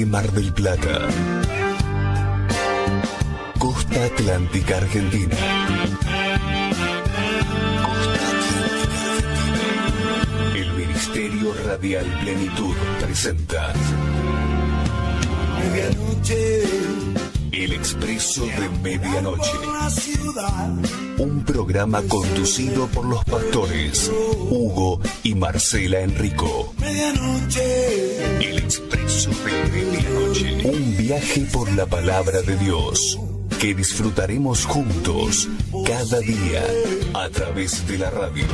de Mar del Plata. Costa Atlántica Argentina. Costa Atlántica Argentina. El Ministerio Radial Plenitud presenta Medianoche. El Expreso de Medianoche. Un programa conducido por los pastores Hugo y Marcela Enrico. Medianoche. El Expreso de Medianoche. Un viaje por la palabra de Dios que disfrutaremos juntos cada día a través de la radio.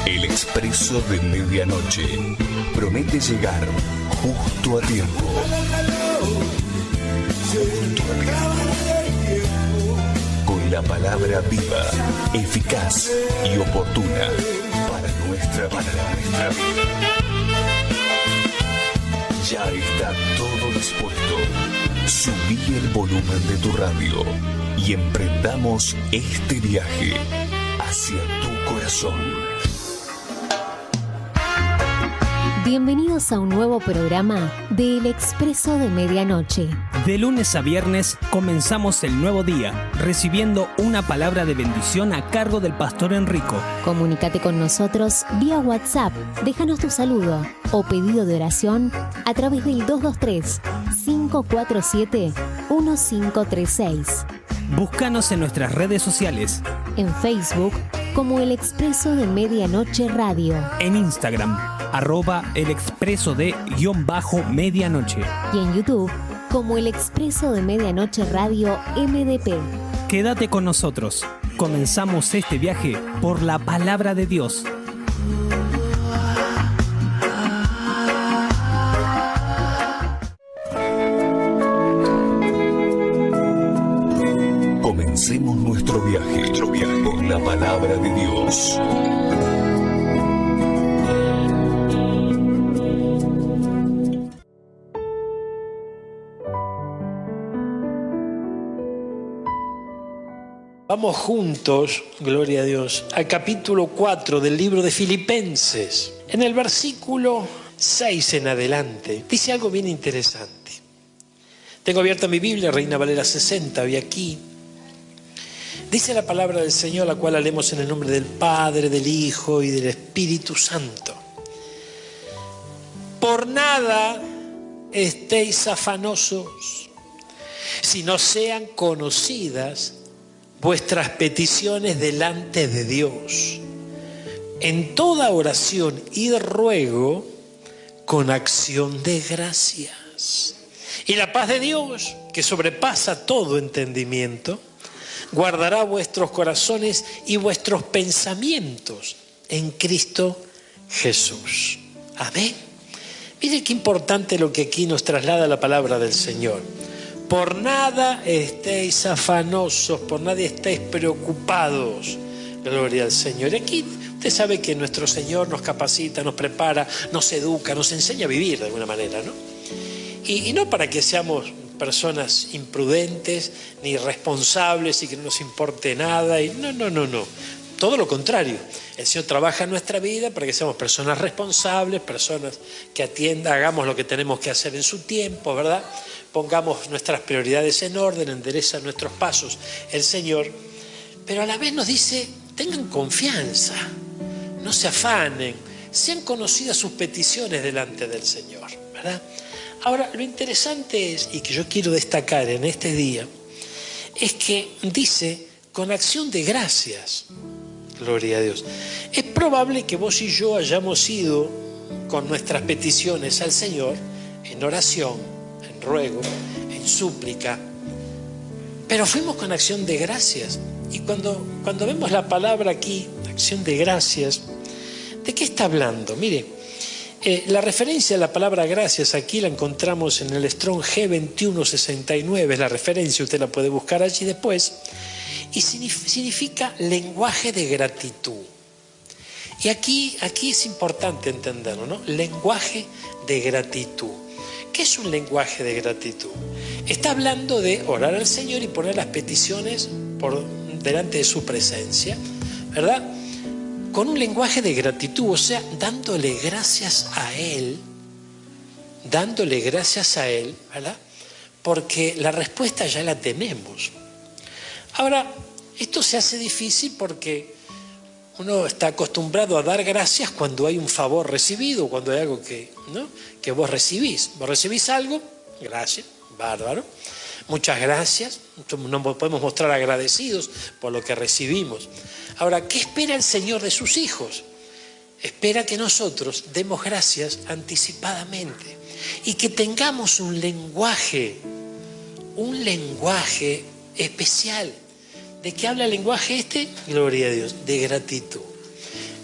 El Expreso de Medianoche promete llegar justo a tiempo. Con la palabra viva, eficaz y oportuna para nuestra vida. Ya está todo dispuesto. Subí el volumen de tu radio y emprendamos este viaje hacia tu corazón. Bienvenidos a un nuevo programa de El Expreso de Medianoche. De lunes a viernes comenzamos el nuevo día, recibiendo una palabra de bendición a cargo del pastor Enrico. Comunícate con nosotros vía WhatsApp, déjanos tu saludo o pedido de oración a través del 223-547-1536. Búscanos en nuestras redes sociales. En Facebook como El Expreso de Medianoche Radio. En Instagram, @elexpreso_de_medianoche. Y en YouTube como El Expreso de Medianoche Radio MDP. Quédate con nosotros. Comenzamos este viaje por la palabra de Dios. Comencemos nuestro viaje por la palabra de Dios. Vamos juntos, gloria a Dios, al capítulo 4 del libro de Filipenses. En el versículo 6 en adelante, dice algo bien interesante. Tengo abierta mi Biblia, Reina Valera 60, hoy aquí. Dice la palabra del Señor, la cual la leemos en el nombre del Padre, del Hijo y del Espíritu Santo. Por nada estéis afanosos, si no sean conocidas vuestras peticiones delante de Dios, en toda oración y ruego con acción de gracias. Y la paz de Dios, que sobrepasa todo entendimiento, guardará vuestros corazones y vuestros pensamientos en Cristo Jesús. Amén. Mire qué importante lo que aquí nos traslada la palabra del Señor. Por nada estéis afanosos, por nadie estéis preocupados. Gloria al Señor. Y aquí usted sabe que nuestro Señor nos capacita, nos prepara, nos educa, nos enseña a vivir de alguna manera, ¿no? Y no para que seamos personas imprudentes, ni irresponsables y que no nos importe nada. No. Todo lo contrario. El Señor trabaja en nuestra vida para que seamos personas responsables, personas que atiendan, hagamos lo que tenemos que hacer en su tiempo, ¿verdad? Pongamos nuestras prioridades en orden, endereza nuestros pasos el Señor. Pero a la vez nos dice, tengan confianza, no se afanen, sean conocidas sus peticiones delante del Señor, ¿verdad? Ahora, lo interesante es, y que yo quiero destacar en este día, es que dice, con acción de gracias, gloria a Dios. Es probable que vos y yo hayamos ido con nuestras peticiones al Señor en oración, en ruego, en súplica, pero fuimos con acción de gracias. Y cuando vemos la palabra aquí, acción de gracias, ¿de qué está hablando? Mire, la referencia a la palabra gracias aquí la encontramos en el Strong G2169, es la referencia, usted la puede buscar allí después, y significa lenguaje de gratitud. Y aquí es importante entenderlo, ¿no? Lenguaje de gratitud. ¿Qué es un lenguaje de gratitud? Está hablando de orar al Señor y poner las peticiones por delante de su presencia, ¿verdad? Con un lenguaje de gratitud, o sea, dándole gracias a Él dándole gracias a Él, ¿verdad? Porque la respuesta ya la tenemos. Ahora, esto se hace difícil porque uno está acostumbrado a dar gracias cuando hay un favor recibido, cuando hay algo que, ¿no?, que vos recibís. Vos recibís algo, gracias, bárbaro. Muchas gracias, nos podemos mostrar agradecidos por lo que recibimos. Ahora, ¿qué espera el Señor de sus hijos? Espera que nosotros demos gracias anticipadamente y que tengamos un lenguaje especial. ¿De qué habla el lenguaje este? Gloria a Dios, de gratitud.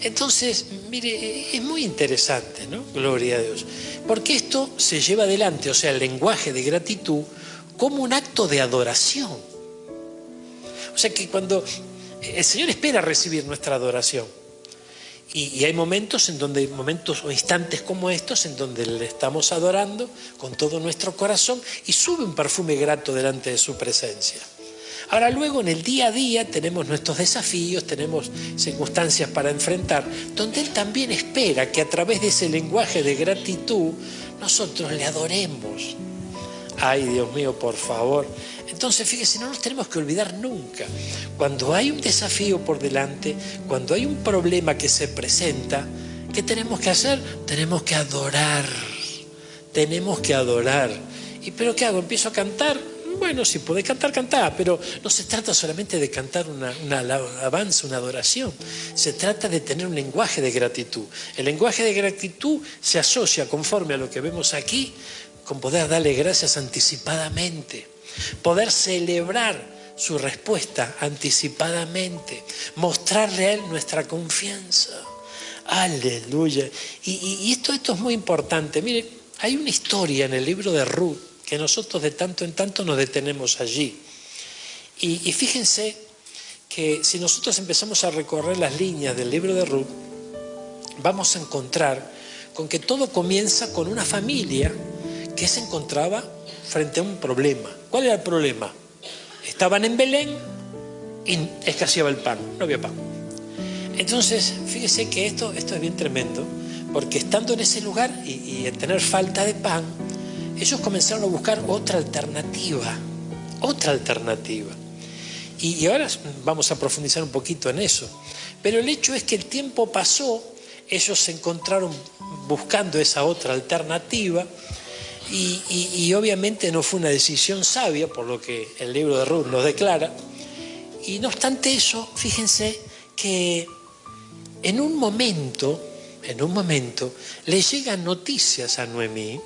Entonces, mire, es muy interesante, ¿no? Gloria a Dios. Porque esto se lleva adelante, o sea, el lenguaje de gratitud, como un acto de adoración. O sea que cuando el Señor espera recibir nuestra adoración, y hay momentos o instantes como estos en donde le estamos adorando con todo nuestro corazón y sube un perfume grato delante de su presencia. Ahora luego en el día a día tenemos nuestros desafíos, tenemos circunstancias para enfrentar, donde Él también espera que a través de ese lenguaje de gratitud nosotros le adoremos. Ay, Dios mío, por favor. Entonces, fíjese, no nos tenemos que olvidar nunca. Cuando hay un desafío por delante, cuando hay un problema que se presenta, ¿qué tenemos que hacer? Tenemos que adorar. Tenemos que adorar. ¿Y pero qué hago? ¿Empiezo a cantar? Bueno, si podés cantar, cantá, pero no se trata solamente de cantar una alabanza, una adoración. Se trata de tener un lenguaje de gratitud. El lenguaje de gratitud se asocia, conforme a lo que vemos aquí, con poder darle gracias anticipadamente, poder celebrar su respuesta anticipadamente, mostrarle a Él nuestra confianza. Aleluya. Y esto es muy importante. Mire, hay una historia en el libro de Ruth que nosotros de tanto en tanto nos detenemos allí. Y fíjense que si nosotros empezamos a recorrer las líneas del libro de Ruth, vamos a encontrar con que todo comienza con una familia que se encontraba frente a un problema. ¿Cuál era el problema? Estaban en Belén y escaseaba el pan, no había pan. Entonces, fíjese que esto es bien tremendo, porque estando en ese lugar y en tener falta de pan, ellos comenzaron a buscar otra alternativa. Y ahora vamos a profundizar un poquito en eso. Pero el hecho es que el tiempo pasó, ellos se encontraron buscando esa otra alternativa, y obviamente no fue una decisión sabia, por lo que el libro de Ruth nos declara. Y no obstante eso, fíjense que en un momento le llegan noticias a Noemí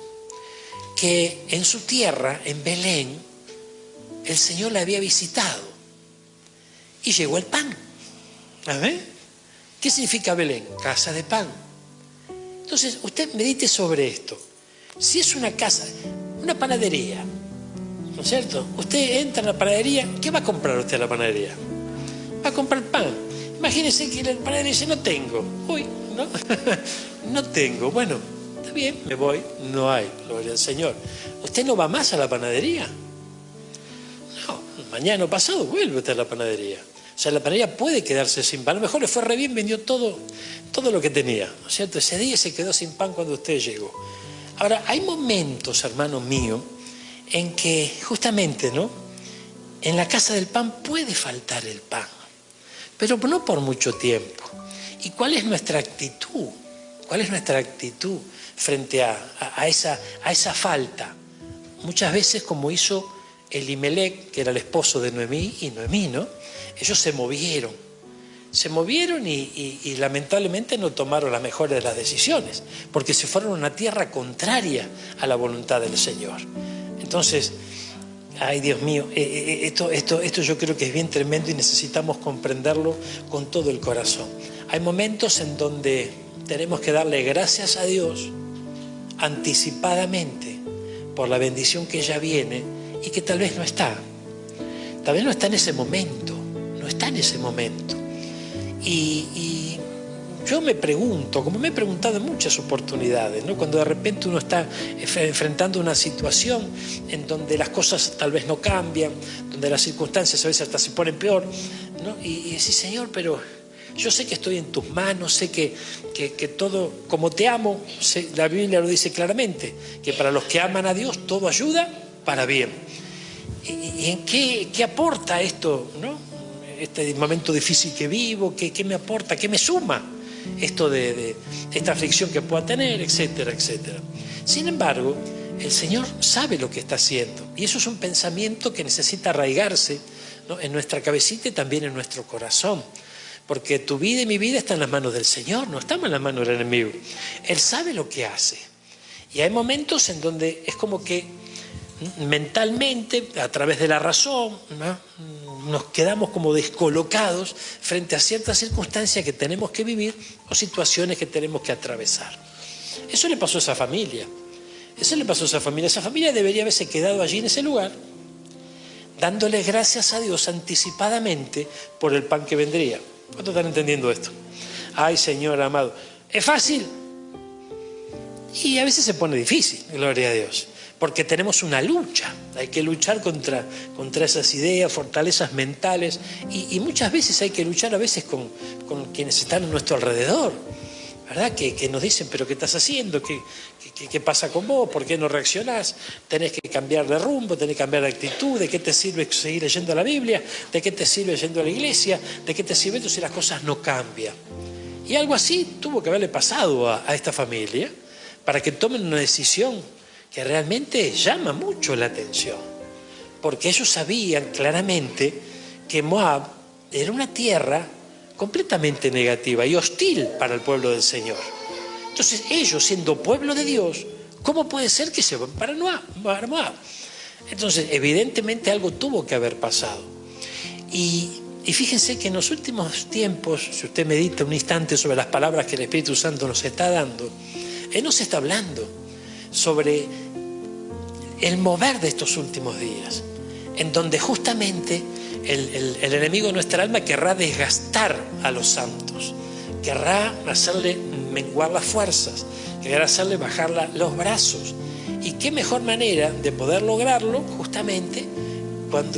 que en su tierra, en Belén, el Señor la había visitado y llegó el pan. ¿A ver? ¿Qué significa Belén? Casa de pan. Entonces, usted medite sobre esto. Si es una casa, una panadería, ¿no es cierto? Usted entra en la panadería, ¿qué va a comprar usted en la panadería? Va a comprar pan. Imagínese que la panadería dice, no tengo. Uy, ¿no? No tengo. Bueno, está bien, me voy. No hay, gloria al Señor. ¿Usted no va más a la panadería? No, mañana o pasado vuelve usted a la panadería. O sea, la panadería puede quedarse sin pan. A lo mejor le fue re bien, vendió todo lo que tenía, ¿no es cierto? Ese día se quedó sin pan cuando usted llegó. Ahora, hay momentos, hermano mío, en que justamente, ¿no?, en la casa del pan puede faltar el pan, pero no por mucho tiempo. ¿Y cuál es nuestra actitud? ¿Cuál es nuestra actitud frente a esa falta? Muchas veces, como hizo Elimelec, que era el esposo de Noemí, y Noemí, ¿no?, ellos se movieron y lamentablemente no tomaron las mejores de las decisiones, porque se fueron a una tierra contraria a la voluntad del Señor. Entonces, ay, Dios mío, esto yo creo que es bien tremendo y necesitamos comprenderlo con todo el corazón. Hay momentos en donde tenemos que darle gracias a Dios anticipadamente por la bendición que ya viene y que tal vez no está. Tal vez no está en ese momento, no está en ese momento. Y yo me pregunto, como me he preguntado en muchas oportunidades, ¿no?, cuando de repente uno está enfrentando una situación en donde las cosas tal vez no cambian, donde las circunstancias a veces hasta se ponen peor, ¿no?, y decís, Señor, pero yo sé que estoy en tus manos, sé que todo, como te amo, la Biblia lo dice claramente, que para los que aman a Dios todo ayuda para bien. ¿Y en qué aporta esto, ¿no? Este momento difícil que vivo? ¿Qué me aporta? ¿Qué me suma esto de esta aflicción que pueda tener? Etcétera, etcétera. Sin embargo, el Señor sabe lo que está haciendo, y eso es un pensamiento que necesita arraigarse, ¿no?, en nuestra cabecita y también en nuestro corazón, porque tu vida y mi vida están en las manos del Señor, no estamos en las manos del enemigo. Él sabe lo que hace, y hay momentos en donde es como que mentalmente, a través de la razón, ¿no?, nos quedamos como descolocados frente a ciertas circunstancias que tenemos que vivir o situaciones que tenemos que atravesar. Eso le pasó a esa familia. Eso le pasó a esa familia. Esa familia debería haberse quedado allí en ese lugar, dándole gracias a Dios anticipadamente por el pan que vendría. ¿Cuántos están entendiendo esto? Ay, Señor amado, ¿es fácil? Y a veces se pone difícil, gloria a Dios, porque tenemos una lucha. Hay que luchar contra esas ideas, fortalezas mentales, y muchas veces hay que luchar a veces con quienes están a nuestro alrededor, ¿verdad? Que nos dicen, pero ¿qué estás haciendo? ¿Qué pasa con vos? ¿Por qué no reaccionás? Tenés que cambiar de rumbo, tenés que cambiar de actitud. ¿De qué te sirve seguir leyendo la Biblia? ¿De qué te sirve yendo a la iglesia? ¿De qué te sirve esto si las cosas no cambian? Y algo así tuvo que haberle pasado a esta familia para que tomen una decisión que realmente llama mucho la atención. Porque ellos sabían claramente que Moab era una tierra completamente negativa y hostil para el pueblo del Señor. Entonces ellos, siendo pueblo de Dios, ¿cómo puede ser que se van para Moab? Entonces evidentemente algo tuvo que haber pasado. Y fíjense que en los últimos tiempos, si usted medita un instante sobre las palabras que el Espíritu Santo nos está dando, Él nos está hablando sobre el mover de estos últimos días, en donde justamente el enemigo de nuestra alma querrá desgastar a los santos, querrá hacerle menguar las fuerzas, querrá hacerle bajar los brazos. Y qué mejor manera de poder lograrlo justamente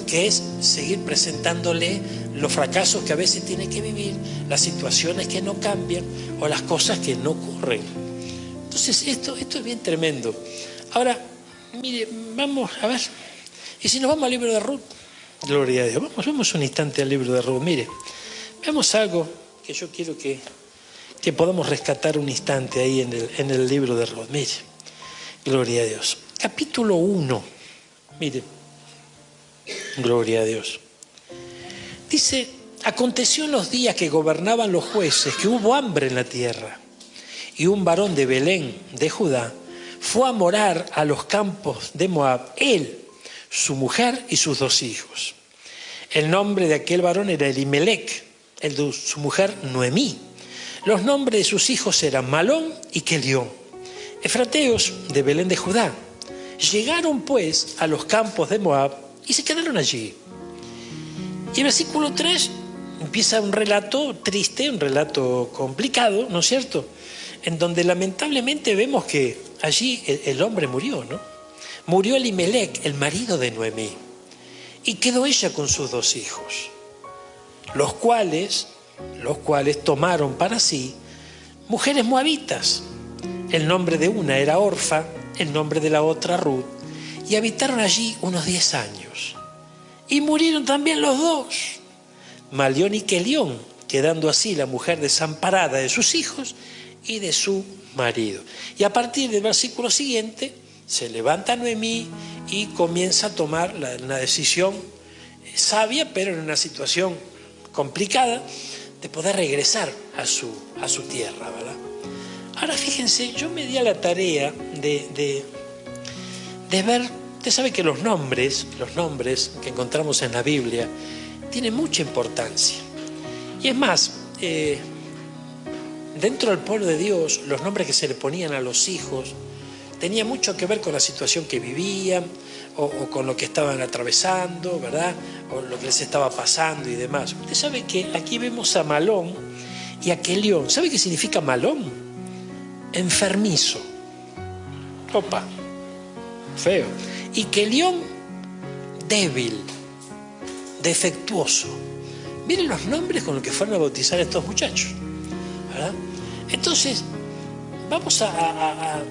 que es seguir presentándole los fracasos que a veces tiene que vivir, las situaciones que no cambian o las cosas que no ocurren. Entonces esto es bien tremendo. Ahora, mire, vamos a ver, y si nos vamos al libro de Ruth, gloria a Dios, vamos un instante al libro de Ruth. Mire, veamos algo que yo quiero que podamos rescatar un instante ahí en el libro de Ruth. Mire, gloria a Dios. Capítulo 1, mire, gloria a Dios. Dice, aconteció en los días que gobernaban los jueces que hubo hambre en la tierra, y un varón de Belén, de Judá, fue a morar a los campos de Moab, él, su mujer y sus 2 hijos. El nombre de aquel varón era Elimelec, el de su mujer Noemí. Los nombres de sus hijos eran Malón y Kelión, efrateos de Belén de Judá. Llegaron pues a los campos de Moab y se quedaron allí. Y el versículo 3 empieza un relato triste, un relato complicado, ¿no es cierto?, en donde lamentablemente vemos que allí el hombre murió, ¿no? Murió Elimelec, el marido de Noemí, y quedó ella con sus 2 hijos, los cuales tomaron para sí mujeres moabitas. El nombre de una era Orfa, el nombre de la otra Ruth, y habitaron allí unos 10 años. Y murieron también los 2, Malión y Kelión, quedando así la mujer desamparada de sus hijos y de su marido. Y a partir del versículo siguiente se levanta Noemí y comienza a tomar una decisión sabia, pero en una situación complicada, de poder regresar a su tierra, ¿verdad? Ahora fíjense, yo me di a la tarea de ver, usted sabe que los nombres que encontramos en la Biblia tienen mucha importancia. Y es más, dentro del pueblo de Dios, los nombres que se le ponían a los hijos tenían mucho que ver con la situación que vivían o con lo que estaban atravesando, ¿verdad? O lo que les estaba pasando y demás. Usted sabe que aquí vemos a Malón y a Kelión. ¿Sabe qué significa Malón? Enfermizo. Opa, feo. Y Kelión, débil, defectuoso. Miren los nombres con los que fueron a bautizar a estos muchachos, ¿verdad? Entonces, vamos a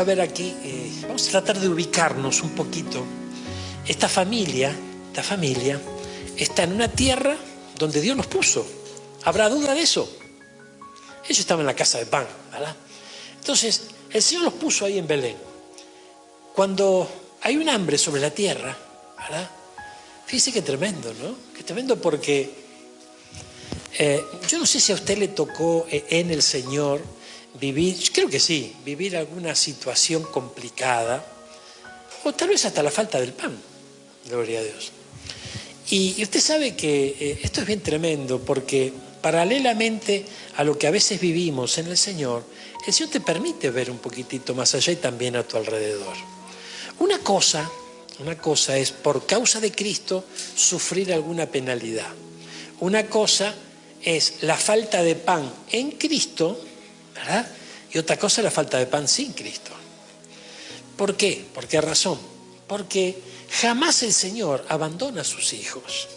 ver aquí, vamos a tratar de ubicarnos un poquito. Esta familia está en una tierra donde Dios los puso. ¿Habrá duda de eso? Ellos estaban en la casa de pan, ¿verdad? Entonces, el Señor los puso ahí en Belén. Cuando hay un hambre sobre la tierra, ¿verdad? Fíjese qué tremendo, ¿no? Qué tremendo porque yo no sé si a usted le tocó en el Señor vivir, yo creo que sí, vivir alguna situación complicada, o tal vez hasta la falta del pan, gloria a Dios. Y usted sabe que esto es bien tremendo porque paralelamente a lo que a veces vivimos en el Señor te permite ver un poquitito más allá y también a tu alrededor. Una cosa es por causa de Cristo sufrir alguna penalidad. Una cosa es la falta de pan en Cristo, ¿verdad? Y otra cosa es la falta de pan sin Cristo. ¿Por qué? ¿Por qué razón? Porque jamás el Señor abandona a sus hijos.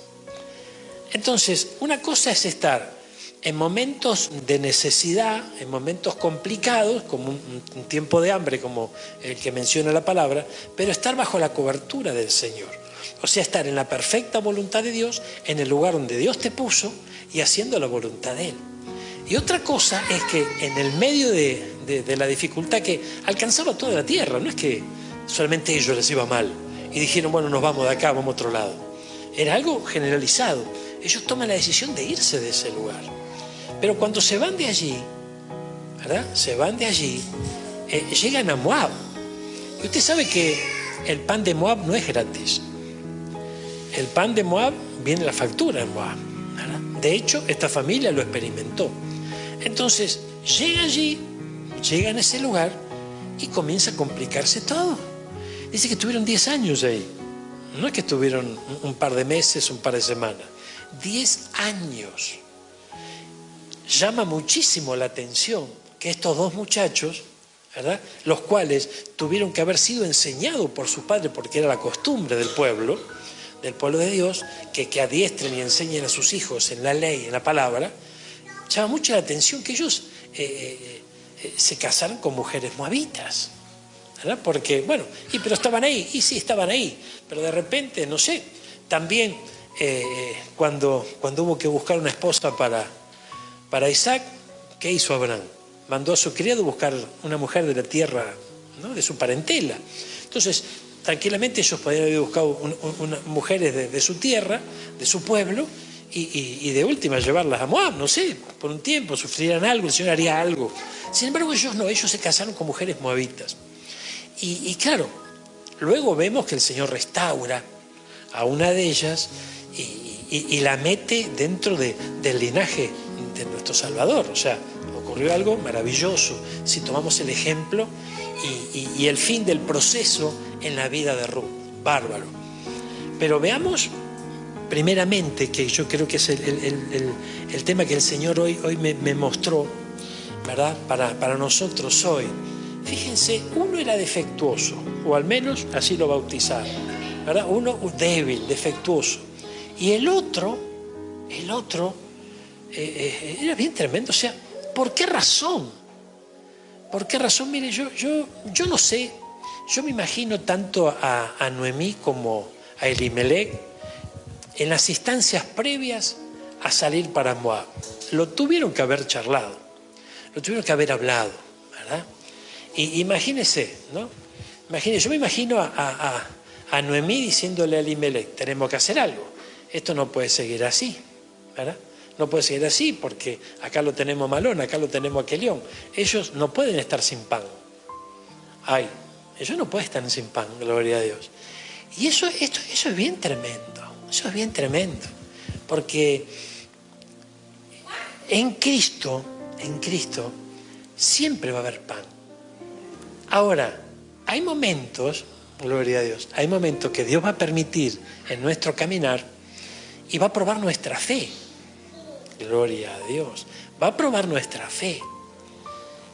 Entonces, una cosa es estar en momentos de necesidad, en momentos complicados, como un tiempo de hambre, como el que menciona la palabra, pero estar bajo la cobertura del Señor. O sea, estar en la perfecta voluntad de Dios, en el lugar donde Dios te puso y haciendo la voluntad de Él. Y otra cosa es que en el medio de la dificultad que alcanzaba toda la tierra, no es que solamente a ellos les iba mal y dijeron, bueno, nos vamos de acá, vamos a otro lado. Era algo generalizado. Ellos toman la decisión de irse de ese lugar. Pero cuando se van de allí, ¿verdad? Se van de allí, llegan a Moab. Y usted sabe que el pan de Moab no es gratis. El pan de Moab viene la factura en Moab, ¿verdad? De hecho, esta familia lo experimentó. Entonces, llega allí, llega en ese lugar y comienza a complicarse todo. Dice que estuvieron 10 años ahí. No es que estuvieron un par de meses, un par de semanas. 10 años. Llama muchísimo la atención que estos dos muchachos, ¿verdad?, los cuales tuvieron que haber sido enseñados por sus padres, porque era la costumbre del pueblo de Dios, que adiestren y enseñen a sus hijos en la ley, en la palabra. Llama mucho la atención que ellos se casaron con mujeres moabitas, ¿verdad? Porque, bueno, pero estaban ahí, y sí estaban ahí, pero de repente, no sé, también cuando hubo que buscar una esposa para Isaac, ¿qué hizo Abraham? Mandó a su criado buscar una mujer de la tierra, ¿no?, de su parentela. Entonces, tranquilamente ellos podían haber buscado mujeres de su tierra, de su pueblo, y de última llevarlas a Moab, no sé, por un tiempo, sufrirían algo, el Señor haría algo. Sin embargo, ellos no, ellos se casaron con mujeres moabitas. Y claro, luego vemos que el Señor restaura a una de ellas y la mete dentro del linaje de nuestro Salvador. O sea, ocurrió algo maravilloso si tomamos el ejemplo y el fin del proceso en la vida de Ruth. Bárbaro. Pero veamos primeramente, que yo creo que es el tema que el Señor hoy me mostró, ¿verdad?, para nosotros hoy. Fíjense, uno era defectuoso, o al menos así lo bautizaron, ¿verdad? Uno débil, defectuoso. Y el otro era bien tremendo. O sea, ¿por qué razón? ¿Por qué razón? Mire, yo no sé. Yo me imagino tanto a Noemí como a Elimelech en las instancias previas a salir para Moab. Lo tuvieron que haber charlado, lo tuvieron que haber hablado, ¿verdad? Y imagínese, ¿no? Yo me imagino a Noemí diciéndole a Elimelech, tenemos que hacer algo. Esto no puede seguir así, ¿verdad? No puede seguir así porque acá lo tenemos Malón, acá lo tenemos a Kelión. Ellos no pueden estar sin pan. Ay, ellos no pueden estar sin pan, gloria a Dios. Y eso es bien tremendo. Eso es bien tremendo. Porque en Cristo siempre va a haber pan. Ahora, hay momentos, gloria a Dios, hay momentos que Dios va a permitir en nuestro caminar y va a probar nuestra fe. Gloria a Dios. Va a probar nuestra fe.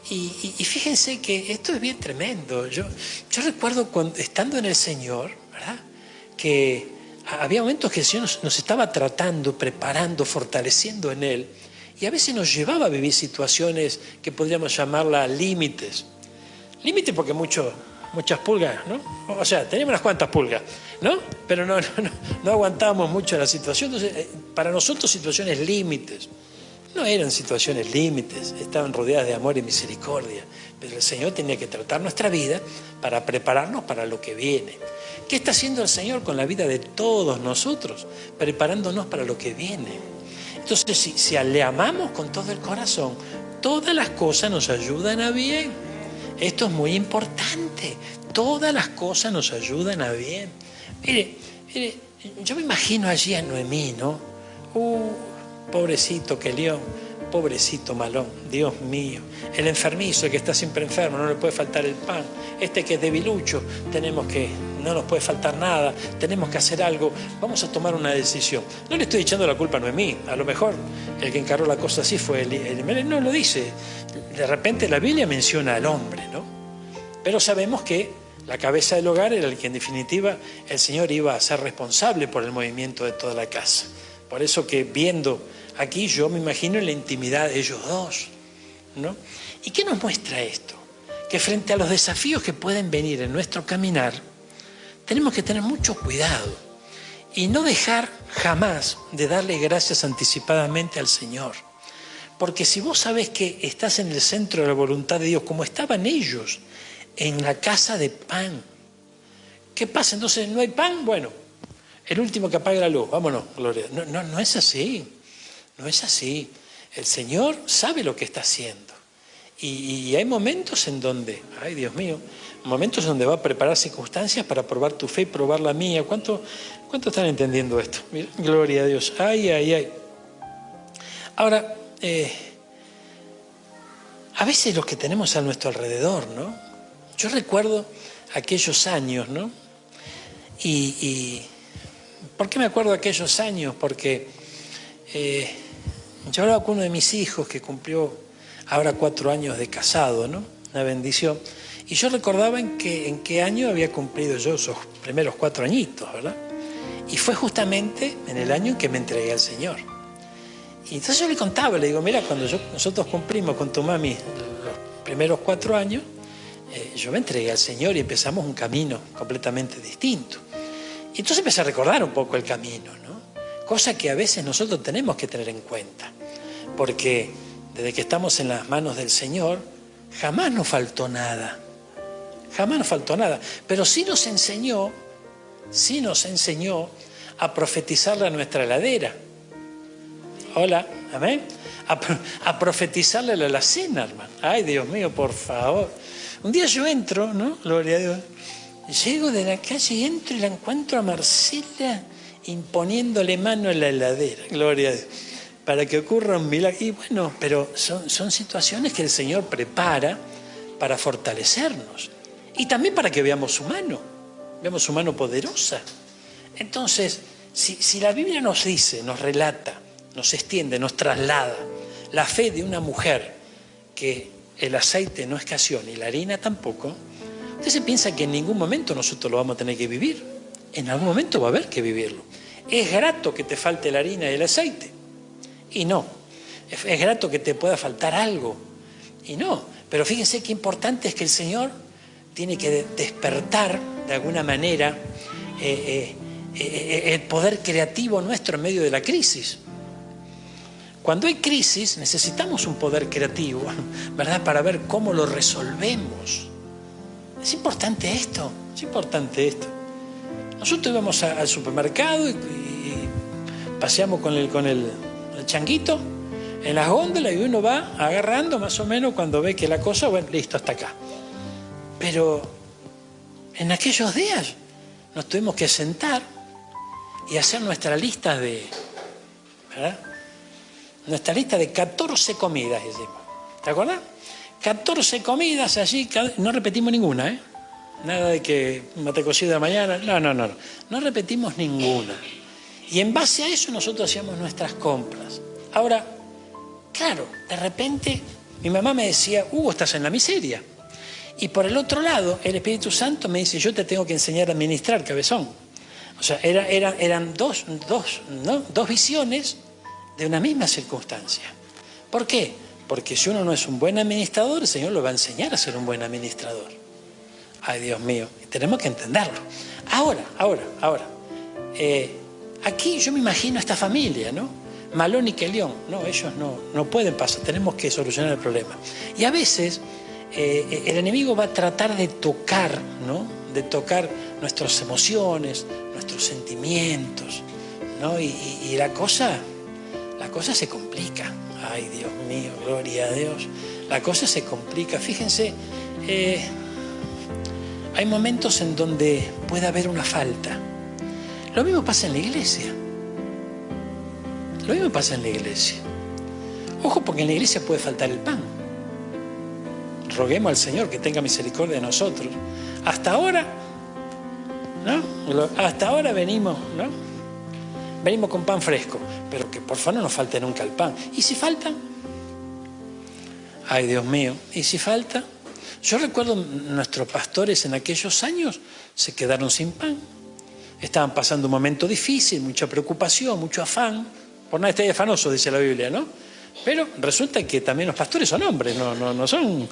Y fíjense que esto es bien tremendo. Yo recuerdo estando en el Señor, ¿verdad?, que había momentos que el Señor nos estaba tratando, preparando, fortaleciendo en Él. Y a veces nos llevaba a vivir situaciones que podríamos llamarlas límites. Límites porque muchas pulgas, ¿no? O sea, teníamos unas cuantas pulgas, ¿no? Pero no aguantábamos mucho la situación. Entonces, para nosotros situaciones límites. No eran situaciones límites, estaban rodeadas de amor y misericordia. Pero el Señor tenía que tratar nuestra vida para prepararnos para lo que viene. ¿Qué está haciendo el Señor con la vida de todos nosotros? Preparándonos para lo que viene. Entonces, si le amamos con todo el corazón, todas las cosas nos ayudan a bien. Esto es muy importante. Todas las cosas nos ayudan a bien. Mire, yo me imagino allí a Noemí, ¿no? Pobrecito Kelión, pobrecito Malón, Dios mío. El enfermizo, el que está siempre enfermo, no le puede faltar el pan. Este que es debilucho, no nos puede faltar nada, tenemos que hacer algo, vamos a tomar una decisión. No le estoy echando la culpa a Noemí, a lo mejor el que encaró la cosa así fue Elimelech, no lo dice. De repente la Biblia menciona al hombre, ¿no? Pero sabemos que la cabeza del hogar era el que en definitiva el Señor iba a ser responsable por el movimiento de toda la casa. Por eso que viendo aquí yo me imagino en la intimidad de ellos dos, ¿no? ¿Y qué nos muestra esto? Que frente a los desafíos que pueden venir en nuestro caminar, tenemos que tener mucho cuidado y no dejar jamás de darle gracias anticipadamente al Señor. Porque si vos sabés que estás en el centro de la voluntad de Dios, como estaban ellos en la casa de pan, ¿qué pasa? Entonces, ¿no hay pan? Bueno, el último que apague la luz, vámonos, gloria. No es así, no es así. El Señor sabe lo que está haciendo. Y hay momentos en donde, ay Dios mío, momentos donde va a preparar circunstancias para probar tu fe y probar la mía. ¿Cuánto están entendiendo esto? Mira, gloria a Dios. Ay. Ahora, a veces los que tenemos a nuestro alrededor, ¿no? Yo recuerdo aquellos años, ¿no? Y ¿por qué me acuerdo de aquellos años? Porque yo hablaba con uno de mis hijos que cumplió ahora 4 años de casado, ¿no? Una bendición. Y yo recordaba en qué año había cumplido yo esos primeros 4 añitos, ¿verdad? Y fue justamente en el año en que me entregué al Señor. Y entonces yo le contaba, le digo, mira, cuando nosotros cumplimos con tu mami los primeros 4 años, yo me entregué al Señor y empezamos un camino completamente distinto. Y entonces empecé a recordar un poco el camino, ¿no? Cosa que a veces nosotros tenemos que tener en cuenta. Porque desde que estamos en las manos del Señor, jamás nos faltó nada. Jamás nos faltó nada. Pero sí nos enseñó a profetizarle a nuestra heladera. Hola, amén. A profetizarle a la alacena, hermano. Ay, Dios mío, por favor. Un día yo entro, ¿no? Gloria a Dios. Llego de la calle y entro y la encuentro a Marcela imponiéndole mano a la heladera. Gloria a Dios. Para que ocurra un milagro. Y bueno, pero son situaciones que el Señor prepara para fortalecernos. Y también para que veamos su mano poderosa. Entonces, si la Biblia nos dice, nos relata, nos extiende, nos traslada la fe de una mujer que el aceite no escaseó ni la harina tampoco, usted se piensa que en ningún momento nosotros lo vamos a tener que vivir. En algún momento va a haber que vivirlo. Es grato que te falte la harina y el aceite. Y no. Es grato que te pueda faltar algo. Y no. Pero fíjense qué importante es que el Señor tiene que despertar de alguna manera el poder creativo nuestro en medio de la crisis. Cuando hay crisis necesitamos un poder creativo, ¿verdad? Para ver cómo lo resolvemos. Es importante esto, es importante esto. Nosotros íbamos al supermercado y paseamos con el changuito en las góndolas y uno va agarrando más o menos cuando ve que la cosa, bueno, listo, hasta acá. Pero en aquellos días nos tuvimos que sentar y hacer nuestra lista ¿verdad? Nuestra lista de 14 comidas, hicimos. ¿Te acuerdas? 14 comidas allí, no repetimos ninguna, ¿eh? Nada de que mate cocido de la mañana, no repetimos ninguna. Y en base a eso nosotros hacíamos nuestras compras. Ahora, claro, de repente mi mamá me decía, Hugo, estás en la miseria. Y por el otro lado, el Espíritu Santo me dice, yo te tengo que enseñar a administrar, cabezón. O sea, eran dos visiones de una misma circunstancia. ¿Por qué? Porque si uno no es un buen administrador, el Señor lo va a enseñar a ser un buen administrador. Ay, Dios mío, tenemos que entenderlo. Ahora, aquí yo me imagino a esta familia, ¿no? Malón y Kelión, no, ellos no pueden pasar, tenemos que solucionar el problema. Y a veces el enemigo va a tratar de tocar, ¿no? De tocar nuestras emociones, nuestros sentimientos, ¿no? Y la cosa se complica. Ay, Dios mío, gloria a Dios. La cosa se complica. Fíjense, hay momentos en donde puede haber una falta. Lo mismo pasa en la iglesia. Lo mismo pasa en la iglesia. Ojo, porque en la iglesia puede faltar el pan. Roguemos al Señor que tenga misericordia de nosotros. Hasta ahora, ¿no? Hasta ahora venimos, ¿no? Venimos con pan fresco, pero que por favor no nos falte nunca el pan. ¿Y si falta? Ay, Dios mío, ¿y si falta? Yo recuerdo nuestros pastores en aquellos años se quedaron sin pan. Estaban pasando un momento difícil, mucha preocupación, mucho afán. Por nada estáis afanosos, dice la Biblia, ¿no? Pero resulta que también los pastores son hombres, no son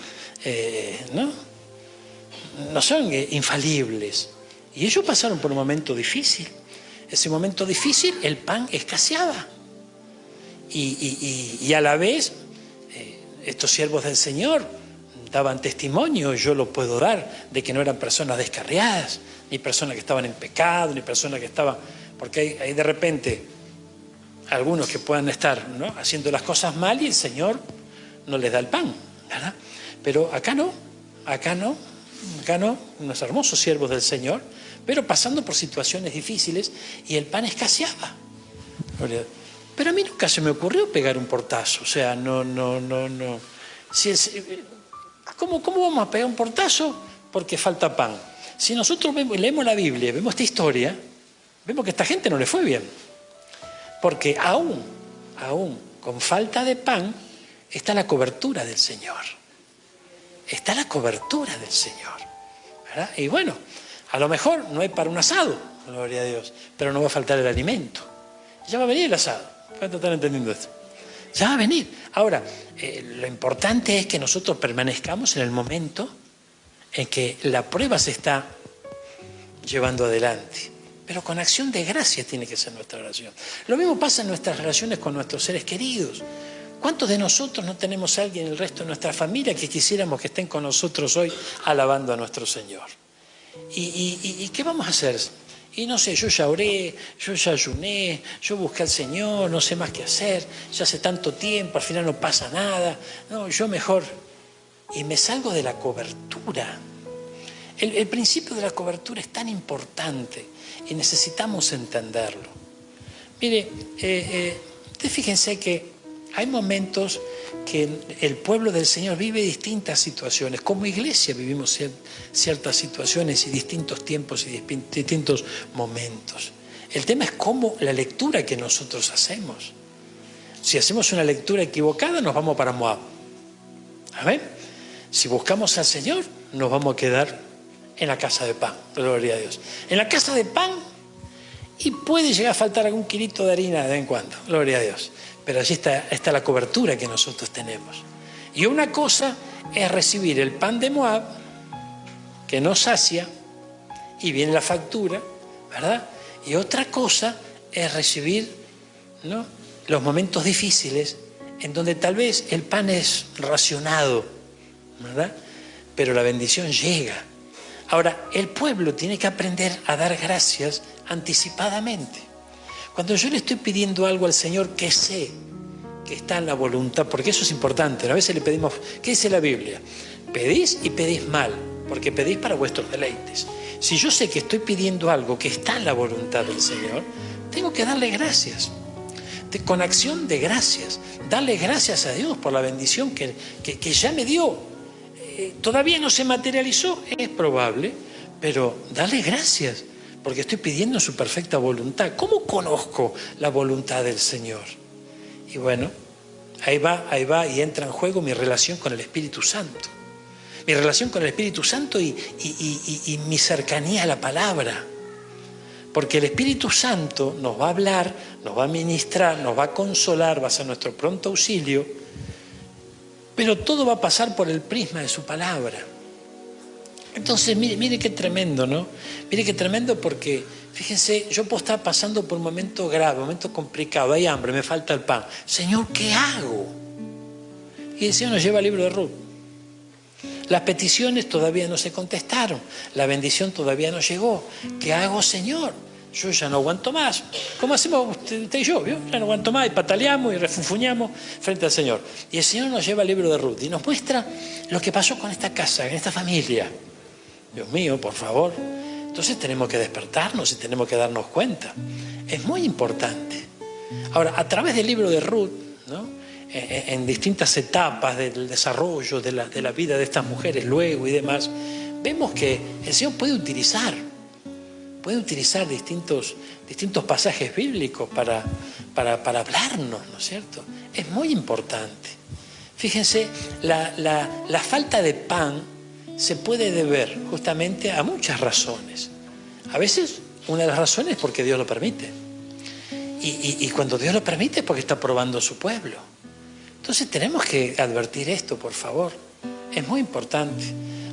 infalibles. Y ellos pasaron por un momento difícil. Ese momento difícil, el pan escaseaba. Y a la vez, estos siervos del Señor daban testimonio, yo lo puedo dar, de que no eran personas descarriadas, ni personas que estaban en pecado, ni personas que estaban... Porque hay de repente algunos que puedan estar, ¿no?, haciendo las cosas mal y el Señor no les da el pan, ¿verdad? Pero acá no, unos hermosos siervos del Señor, pero pasando por situaciones difíciles y el pan escaseaba. Pero a mí nunca se me ocurrió pegar un portazo, o sea, no. ¿Cómo vamos a pegar un portazo? Porque falta pan. Si nosotros leemos la Biblia, vemos esta historia, vemos que a esta gente no le fue bien. Porque aún con falta de pan, está la cobertura del Señor. Está la cobertura del Señor, ¿verdad? Y bueno, a lo mejor no hay para un asado, gloria a Dios, pero no va a faltar el alimento. Ya va a venir el asado. ¿Cuántos están entendiendo esto? Ya va a venir. Ahora, lo importante es que nosotros permanezcamos en el momento en que la prueba se está llevando adelante. Pero con acción de gracia tiene que ser nuestra oración. Lo mismo pasa en nuestras relaciones con nuestros seres queridos. ¿Cuántos de nosotros no tenemos a alguien en el resto de nuestra familia que quisiéramos que estén con nosotros hoy alabando a nuestro Señor? ¿Y qué vamos a hacer? Y no sé, yo ya oré, yo ya ayuné, yo busqué al Señor, no sé más qué hacer, ya hace tanto tiempo, al final no pasa nada. No, yo mejor. Y me salgo de la cobertura. El principio de la cobertura es tan importante y necesitamos entenderlo. Mire, fíjense que hay momentos que el pueblo del Señor vive distintas situaciones. Como iglesia vivimos ciertas situaciones y distintos tiempos y distintos momentos. El tema es cómo la lectura que nosotros hacemos. Si hacemos una lectura equivocada, nos vamos para Moab. ¿Amén? Si buscamos al Señor, nos vamos a quedar en la casa de pan. Gloria a Dios. En la casa de pan, y puede llegar a faltar algún kilito de harina de vez en cuando. Gloria a Dios. Pero allí está la cobertura que nosotros tenemos. Y una cosa es recibir el pan de Moab, que nos sacia, y viene la factura, ¿verdad? Y otra cosa es recibir, ¿no?, los momentos difíciles, en donde tal vez el pan es racionado, ¿verdad? Pero la bendición llega. Ahora, el pueblo tiene que aprender a dar gracias anticipadamente. Cuando yo le estoy pidiendo algo al Señor que sé que está en la voluntad, porque eso es importante, a veces le pedimos, ¿qué dice la Biblia? Pedís y pedís mal, porque pedís para vuestros deleites. Si yo sé que estoy pidiendo algo que está en la voluntad del Señor, tengo que darle gracias, con acción de gracias, darle gracias a Dios por la bendición que ya me dio. Todavía no se materializó, es probable, pero darle gracias, porque estoy pidiendo su perfecta voluntad. ¿Cómo conozco la voluntad del Señor? Y bueno, ahí va y entra en juego mi relación con el Espíritu Santo. Mi relación con el Espíritu Santo y mi cercanía a la palabra. Porque el Espíritu Santo nos va a hablar, nos va a ministrar, nos va a consolar, va a ser nuestro pronto auxilio, pero todo va a pasar por el prisma de su palabra. Entonces, mire qué tremendo, ¿no? Mire qué tremendo porque, fíjense, yo puedo estar pasando por un momento grave, un momento complicado, hay hambre, me falta el pan. Señor, ¿qué hago? Y el Señor nos lleva al libro de Ruth. Las peticiones todavía no se contestaron, la bendición todavía no llegó. ¿Qué hago, Señor? Yo ya no aguanto más. ¿Cómo hacemos usted y yo? Ya no aguanto más y pataleamos y refunfuñamos frente al Señor. Y el Señor nos lleva al libro de Ruth y nos muestra lo que pasó con esta casa, en esta familia. Dios mío, por favor. Entonces tenemos que despertarnos y tenemos que darnos cuenta. Es muy importante. Ahora, a través del libro de Ruth, ¿no?, en distintas etapas del desarrollo de la vida de estas mujeres luego y demás, vemos que el Señor puede utilizar distintos pasajes bíblicos para hablarnos, ¿no es cierto? Es muy importante. Fíjense, la falta de pan se puede deber justamente a muchas razones. A veces una de las razones es porque Dios lo permite. Y cuando Dios lo permite es porque está probando a su pueblo. Entonces tenemos que advertir esto, por favor. Es muy importante.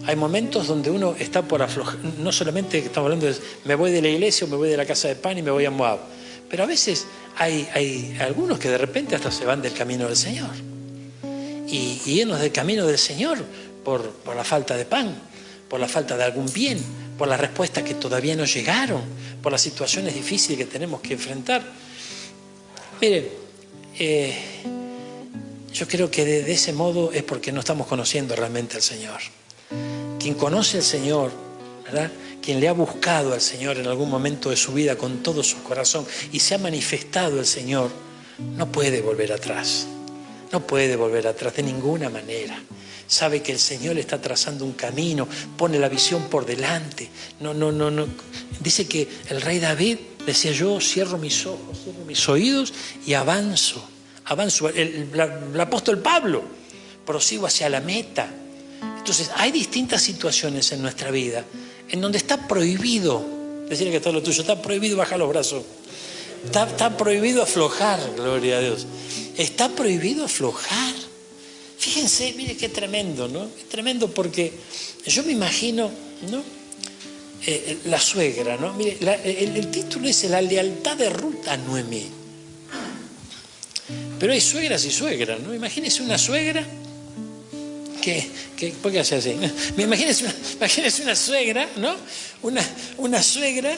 Hay momentos donde uno está por aflojar. No solamente estamos hablando de me voy de la iglesia o me voy de la casa de pan y me voy a Moab. Pero a veces hay algunos que de repente hasta se van del camino del Señor. Y irnos del camino del Señor por la falta de pan, por la falta de algún bien, por las respuestas que todavía no llegaron, por las situaciones difíciles que tenemos que enfrentar. Miren, yo creo que de ese modo es porque no estamos conociendo realmente al Señor. Quien conoce al Señor, ¿verdad?, quien le ha buscado al Señor en algún momento de su vida con todo su corazón y se ha manifestado el Señor, no puede volver atrás. No puede volver atrás de ninguna manera. Sabe que el Señor le está trazando un camino, pone la visión por delante. No. Dice que el rey David decía: yo cierro mis ojos, cierro mis oídos y avanzo. El apóstol Pablo, prosigo hacia la meta. Entonces hay distintas situaciones en nuestra vida en donde está prohibido, decirle que todo lo tuyo, está prohibido bajar los brazos, está prohibido aflojar, gloria a Dios, está prohibido aflojar. Fíjense, mire qué tremendo, ¿no? Es tremendo porque yo me imagino, ¿no?, la suegra, ¿no? Mire, el título dice la lealtad de Ruth a Noemí. Pero hay suegras y suegras, ¿no? Imagínese una suegra ¿por qué hace así? Imagínese una suegra, ¿no? Una suegra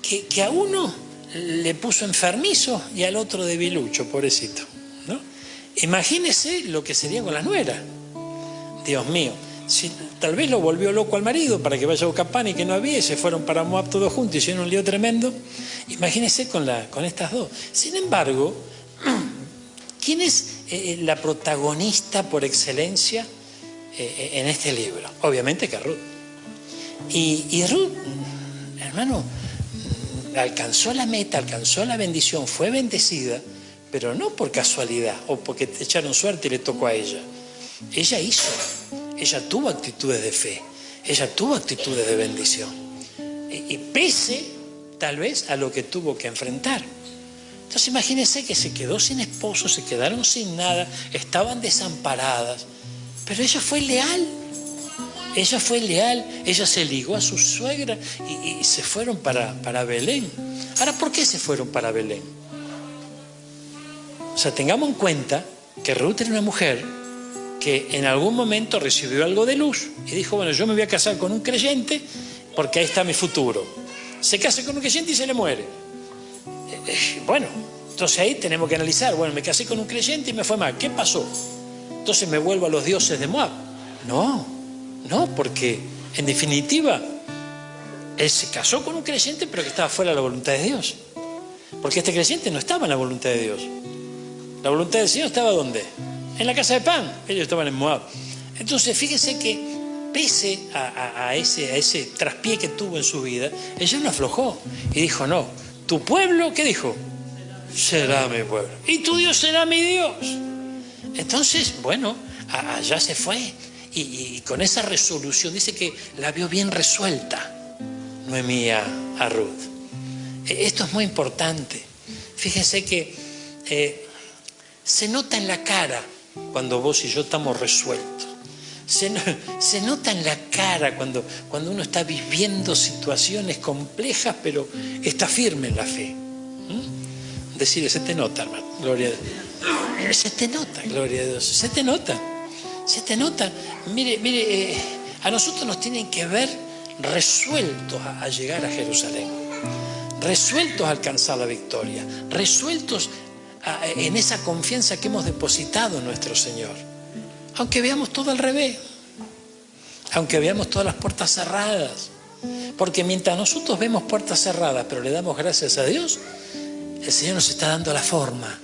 que a uno le puso enfermizo y al otro debilucho, pobrecito, ¿no? Imagínese lo que sería con la nuera. Dios mío, si tal vez lo volvió loco al marido para que vaya a buscar pan y que no había, y se fueron para Moab todos juntos y hicieron un lío tremendo. Imagínese con estas dos. Sin embargo, ¿quién es la protagonista por excelencia en este libro? Obviamente que Ruth. Y Ruth, hermano, alcanzó la meta, alcanzó la bendición, fue bendecida, pero no por casualidad o porque echaron suerte y le tocó a ella. Ella hizo, ella tuvo actitudes de fe, ella tuvo actitudes de bendición. Y pese tal vez a lo que tuvo que enfrentar. Entonces imagínense que se quedó sin esposo, se quedaron sin nada, estaban desamparadas, pero ella fue leal. Ella fue leal, ella se ligó a su suegra y se fueron para Belén. Ahora, ¿por qué se fueron para Belén? O sea, tengamos en cuenta que Ruth era una mujer que en algún momento recibió algo de luz y dijo: bueno, yo me voy a casar con un creyente porque ahí está mi futuro. Se casa con un creyente y se le muere. Bueno, entonces ahí tenemos que analizar. Bueno, me casé con un creyente y me fue mal. ¿Qué pasó? Entonces me vuelvo a los dioses de Moab. No, porque en definitiva él se casó con un creyente pero que estaba fuera de la voluntad de Dios. Porque este creyente no estaba en la voluntad de Dios. La voluntad del Señor estaba ¿dónde? En la casa de pan. Ellos estaban en Moab. Entonces fíjese que pese a ese traspié que tuvo en su vida, ella no aflojó y dijo: no, tu pueblo, ¿qué dijo? Será mi pueblo. Y tu Dios será mi Dios. Entonces, bueno, allá se fue. Y con esa resolución dice que la vio bien resuelta Noemí a Ruth. Esto es muy importante. Fíjense que se nota en la cara cuando vos y yo estamos resueltos. Se nota en la cara cuando uno está viviendo situaciones complejas, pero está firme en la fe. Decirle, se te nota, hermano, gloria a Dios. Se te nota, gloria a Dios, se te nota. Se te nota. Mire, a nosotros nos tienen que ver resueltos a llegar a Jerusalén, resueltos a alcanzar la victoria, resueltos en esa confianza que hemos depositado en nuestro Señor. Aunque veamos todo al revés, aunque veamos todas las puertas cerradas, porque mientras nosotros vemos puertas cerradas, pero le damos gracias a Dios, el Señor nos está dando la forma.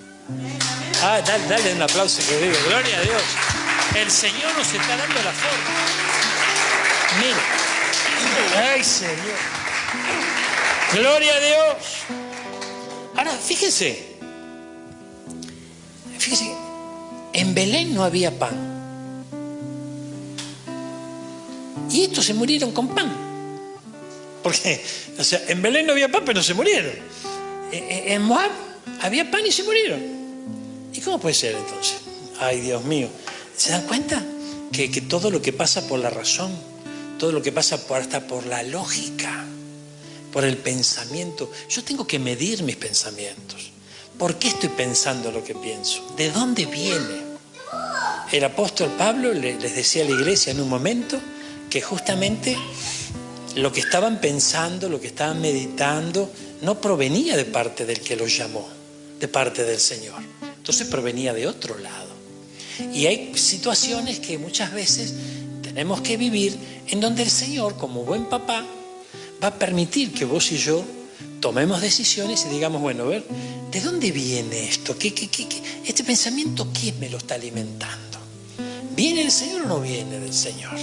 Dale un aplauso que diga, gloria a Dios. El Señor nos está dando la forma. Mira, ay Señor, gloria a Dios. Ahora, fíjense, en Belén no había pan. Y estos se murieron con pan. Porque, o sea, en Belén no había pan, pero no se murieron. En Moab había pan y se murieron. ¿Y cómo puede ser entonces? Ay, Dios mío. ¿Se dan cuenta? Que todo lo que pasa por la razón, todo lo que pasa hasta por la lógica, por el pensamiento. Yo tengo que medir mis pensamientos. ¿Por qué estoy pensando lo que pienso? ¿De dónde viene? El apóstol Pablo les decía a la iglesia en un momento que justamente lo que estaban pensando, lo que estaban meditando, no provenía de parte del que los llamó, de parte del Señor. Entonces provenía de otro lado. Y hay situaciones que muchas veces tenemos que vivir en donde el Señor, como buen papá, va a permitir que vos y yo tomemos decisiones y digamos, bueno, a ver, ¿de dónde viene esto? ¿Este pensamiento quién me lo está alimentando? ¿Viene del Señor o no viene del Señor?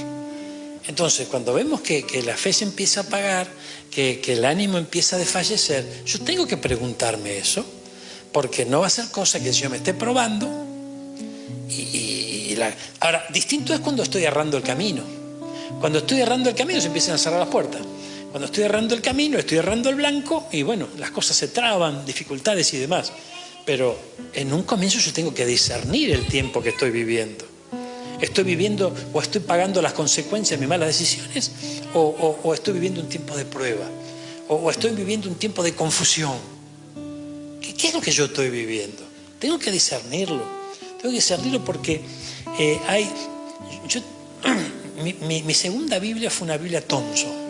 Entonces, cuando vemos que la fe se empieza a apagar, que el ánimo empieza a desfallecer, yo tengo que preguntarme eso, porque no va a ser cosa que el Señor me esté probando. Ahora, distinto es cuando estoy errando el camino. Cuando estoy errando el camino se empiezan a cerrar las puertas. Cuando estoy errando el camino, estoy errando el blanco y bueno, las cosas se traban, dificultades y demás. Pero en un comienzo yo tengo que discernir el tiempo que estoy viviendo. ¿Estoy viviendo o estoy pagando las consecuencias de mis malas decisiones? ¿O estoy viviendo un tiempo de prueba? ¿O estoy viviendo un tiempo de confusión? ¿Qué es lo que yo estoy viviendo? Tengo que discernirlo. Tengo que discernirlo porque mi segunda Biblia fue una Biblia Thompson.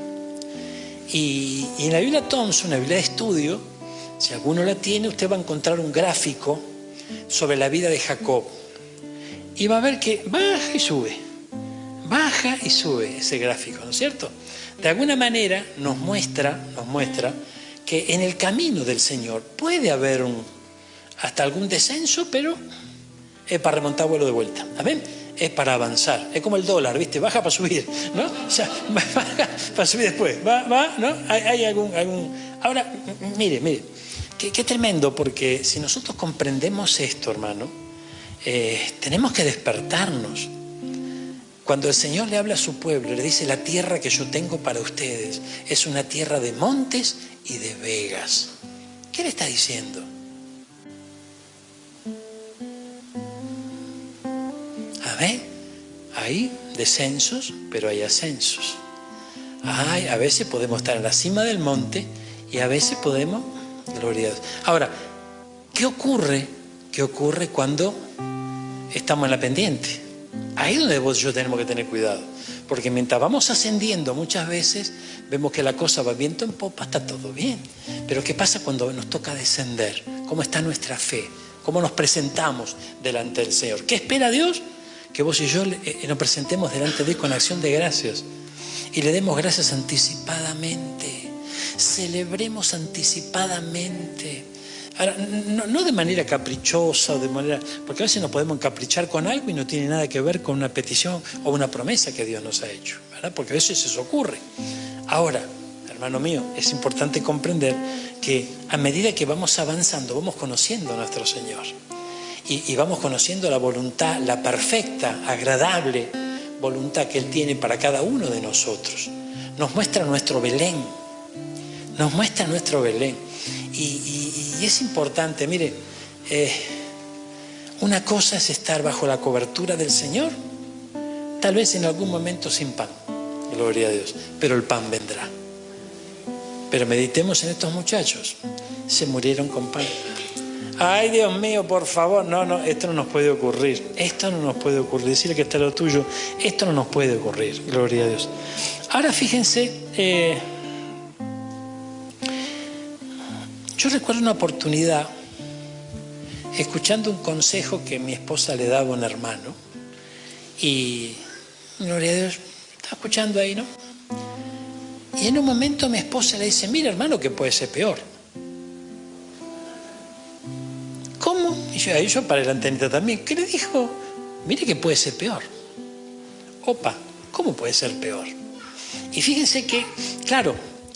Y en la Biblia Thompson, una Biblia de estudio, si alguno la tiene, usted va a encontrar un gráfico sobre la vida de Jacob. Y va a ver que baja y sube ese gráfico, ¿no es cierto? De alguna manera nos muestra que en el camino del Señor puede haber hasta algún descenso, pero es para remontar vuelo de vuelta. ¿Amén? Es para avanzar. Es como el dólar, ¿viste? Baja para subir, ¿no? O sea, baja para subir después. Va, ¿no? Hay algún... Ahora, mire, qué tremendo, porque si nosotros comprendemos esto, hermano, tenemos que despertarnos. Cuando el Señor le habla a su pueblo, le dice, la tierra que yo tengo para ustedes es una tierra de montes y de vegas. ¿Qué le está diciendo? A ver, hay descensos, pero hay ascensos. A veces podemos estar en la cima del monte y a veces podemos... Gloria a Dios. Ahora, ¿qué ocurre cuando estamos en la pendiente? Ahí es donde vos y yo tenemos que tener cuidado. Porque mientras vamos ascendiendo, muchas veces vemos que la cosa va viento en popa, está todo bien. Pero ¿qué pasa cuando nos toca descender? ¿Cómo está nuestra fe? ¿Cómo nos presentamos delante del Señor? ¿Qué espera Dios? Que vos y yo nos presentemos delante de Él con acción de gracias. Y le demos gracias anticipadamente. Celebremos anticipadamente. Ahora, no de manera caprichosa, porque a veces nos podemos encaprichar con algo y no tiene nada que ver con una petición o una promesa que Dios nos ha hecho, ¿verdad? Porque a veces eso ocurre. Ahora, hermano mío, es importante comprender que a medida que vamos avanzando, vamos conociendo a nuestro Señor. Y vamos conociendo la voluntad, la perfecta, agradable voluntad que Él tiene para cada uno de nosotros. Nos muestra nuestro Belén. Y es importante, mire, una cosa es estar bajo la cobertura del Señor, tal vez en algún momento sin pan, gloria a Dios, pero el pan vendrá. Pero meditemos en estos muchachos, se murieron con pan. Ay, Dios mío, por favor, no, esto no nos puede ocurrir, decirle que está lo tuyo, esto no nos puede ocurrir, gloria a Dios. Ahora fíjense, yo recuerdo una oportunidad, escuchando un consejo que mi esposa le daba a un hermano, y gloria a Dios, estaba escuchando ahí, ¿no? Y en un momento mi esposa le dice, mira hermano, que puede ser peor. ¿Cómo? Y yo paré la antenita también. ¿Qué le dijo? Mire que puede ser peor. Opa, ¿cómo puede ser peor? Y fíjense que, claro,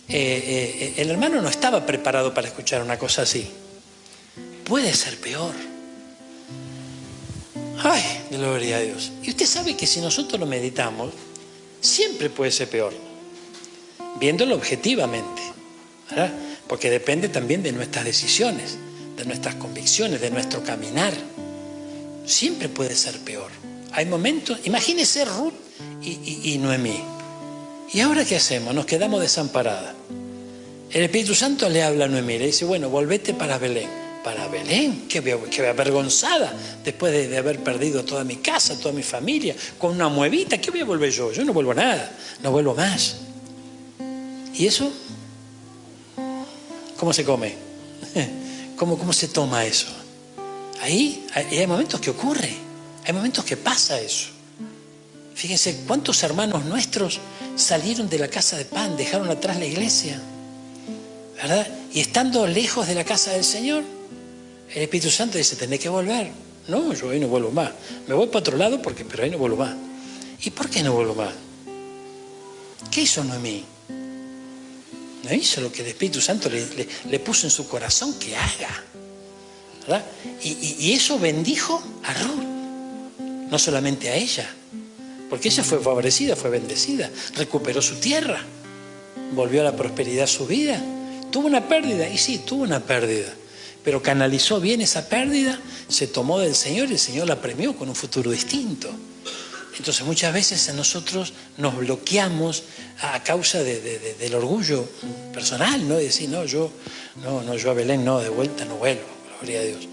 el hermano no estaba preparado para escuchar una cosa así. Puede ser peor. Ay, gloria a Dios. Y usted sabe que si nosotros lo meditamos, siempre puede ser peor. Viéndolo objetivamente, ¿verdad? Porque depende también de nuestras decisiones, de nuestras convicciones, de nuestro caminar. Siempre puede ser peor. Hay momentos, imagínese Ruth y Noemí. ¿Y ahora qué hacemos? Nos quedamos desamparadas. El Espíritu Santo le habla a Noemí, le dice, bueno, volvete para Belén. ¿Para Belén? Qué avergonzada, después de haber perdido toda mi casa, toda mi familia, con una muevita, ¿qué voy a volver yo? Yo no vuelvo a nada, no vuelvo más. ¿Y eso? ¿Cómo se come? ¿Cómo se toma eso? Ahí hay momentos que ocurre, hay momentos que pasa eso. Fíjense cuántos hermanos nuestros salieron de la casa de pan, dejaron atrás la iglesia, ¿verdad? Y estando lejos de la casa del Señor, el Espíritu Santo dice, tenés que volver. No, yo ahí no vuelvo más. Me voy para otro lado, pero ahí no vuelvo más. ¿Y por qué no vuelvo más? ¿Qué hizo Noemí? No hizo lo que el Espíritu Santo le puso en su corazón que haga, ¿verdad? Y eso bendijo a Ruth, no solamente a ella, porque ella fue favorecida, fue bendecida, recuperó su tierra, volvió a la prosperidad a su vida. Tuvo una pérdida, y sí, tuvo una pérdida, pero canalizó bien esa pérdida, se tomó del Señor y el Señor la premió con un futuro distinto. Entonces muchas veces nosotros nos bloqueamos a causa del orgullo personal, ¿no? De decir, yo a Belén no, de vuelta no vuelvo, gloria a Dios.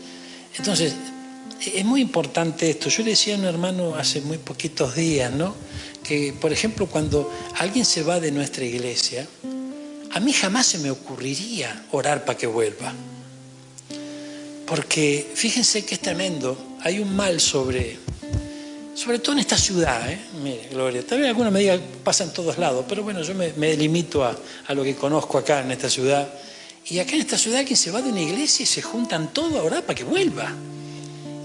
Entonces, es muy importante esto. Yo le decía a un hermano hace muy poquitos días, ¿no? Que, por ejemplo, cuando alguien se va de nuestra iglesia, a mí jamás se me ocurriría orar para que vuelva. Porque fíjense que es tremendo, hay un mal sobre todo en esta ciudad, mire, Gloria, tal vez algunos me digan, pasa en todos lados, pero bueno, yo me limito a lo que conozco acá en esta ciudad. Y acá en esta ciudad alguien se va de una iglesia y se juntan todos a orar para que vuelva.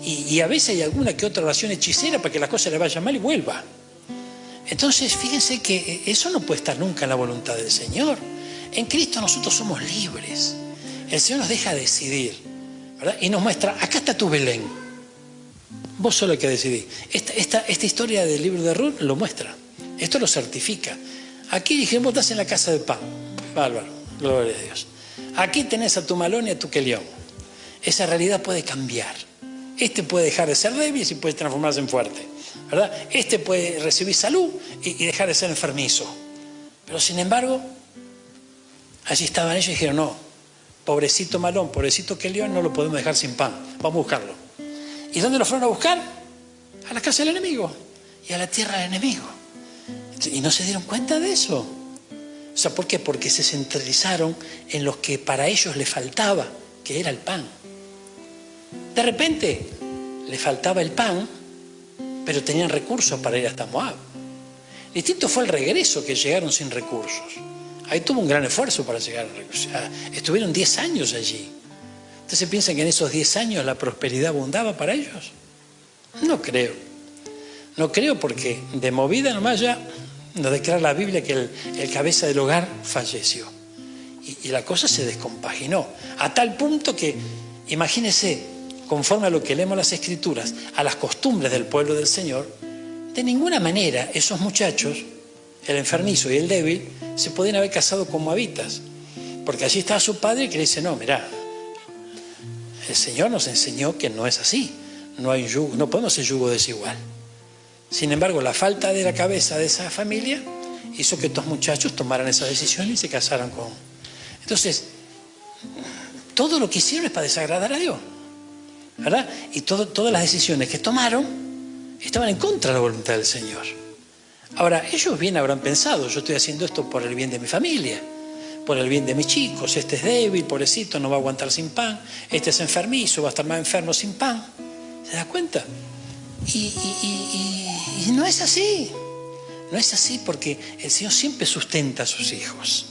Y a veces hay alguna que otra oración hechicera para que la cosa le vaya mal y vuelva. Entonces, fíjense que eso no puede estar nunca en la voluntad del Señor. En Cristo nosotros somos libres. El Señor nos deja decidir, ¿verdad? Y nos muestra, acá está tu Belén. Vos solo hay que decidir. Esta historia del libro de Ruth lo muestra. Esto lo certifica. Aquí dijimos, vos estás en la casa de pan. Bárbaro, gloria a Dios. Aquí tenés a tu Malón y a tu Kelión. Esa realidad puede cambiar. Este puede dejar de ser débil y puede transformarse en fuerte, ¿verdad? Este puede recibir salud y dejar de ser enfermizo. Pero sin embargo, allí estaban ellos y dijeron, no, pobrecito Malón, pobrecito Kelión, no lo podemos dejar sin pan. Vamos a buscarlo. ¿Y dónde lo fueron a buscar? A la casa del enemigo y a la tierra del enemigo. Y no se dieron cuenta de eso. O sea, ¿por qué? Porque se centralizaron en lo que para ellos les faltaba, que era el pan. De repente, les faltaba el pan, pero tenían recursos para ir hasta Moab. Distinto fue el regreso, que llegaron sin recursos. Ahí tuvo un gran esfuerzo para llegar a recursos. Estuvieron 10 años allí. ¿Ustedes piensan que en esos 10 años la prosperidad abundaba para ellos? No creo. No creo, porque de movida nomás ya nos declara la Biblia que el cabeza del hogar falleció. Y la cosa se descompaginó. A tal punto que, imagínense, conforme a lo que leemos las Escrituras, a las costumbres del pueblo del Señor, de ninguna manera esos muchachos, el enfermizo y el débil, se podían haber casado con moabitas. Porque allí estaba su padre que le dice, no, mirá, el Señor nos enseñó que no es así. No hay yugo, no podemos ser yugo desigual. Sin embargo, la falta de la cabeza de esa familia hizo que estos muchachos tomaran esa decisión y se casaran con... Entonces, todo lo que hicieron es para desagradar a Dios, ¿verdad? Y todas las decisiones que tomaron estaban en contra de la voluntad del Señor. Ahora, ellos bien habrán pensado, yo estoy haciendo esto por el bien de mi familia, por el bien de mis chicos. Este es débil, pobrecito, no va a aguantar sin pan. Este es enfermizo, va a estar más enfermo sin pan. ¿Se da cuenta? Y no es así. No es así, porque el Señor siempre sustenta a sus hijos.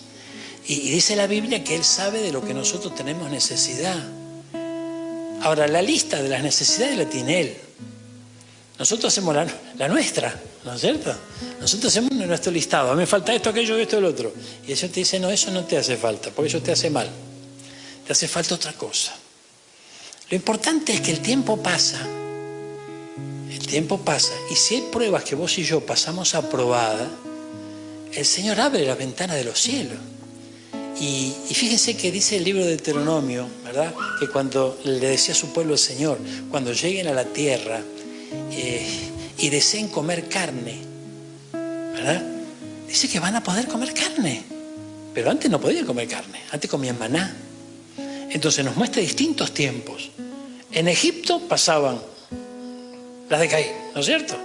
Y dice la Biblia que Él sabe de lo que nosotros tenemos necesidad. Ahora, la lista de las necesidades la tiene Él. Nosotros hacemos la nuestra, ¿no es cierto? Nosotros hacemos nuestro listado. A mí me falta esto, aquello, esto, el otro. Y el Señor te dice, no, eso no te hace falta, porque eso te hace mal. Te hace falta otra cosa. Lo importante es que el tiempo pasa. El tiempo pasa. Y si hay pruebas que vos y yo pasamos aprobada, el Señor abre la ventana de los cielos. Y fíjense que dice el libro de Deuteronomio, ¿verdad? Que cuando le decía a su pueblo el Señor, cuando lleguen a la tierra y deseen comer carne, ¿verdad? Dice que van a poder comer carne. Pero antes no podían comer carne, antes comían maná. Entonces nos muestra distintos tiempos. En Egipto pasaban las de Caín, ¿no es cierto?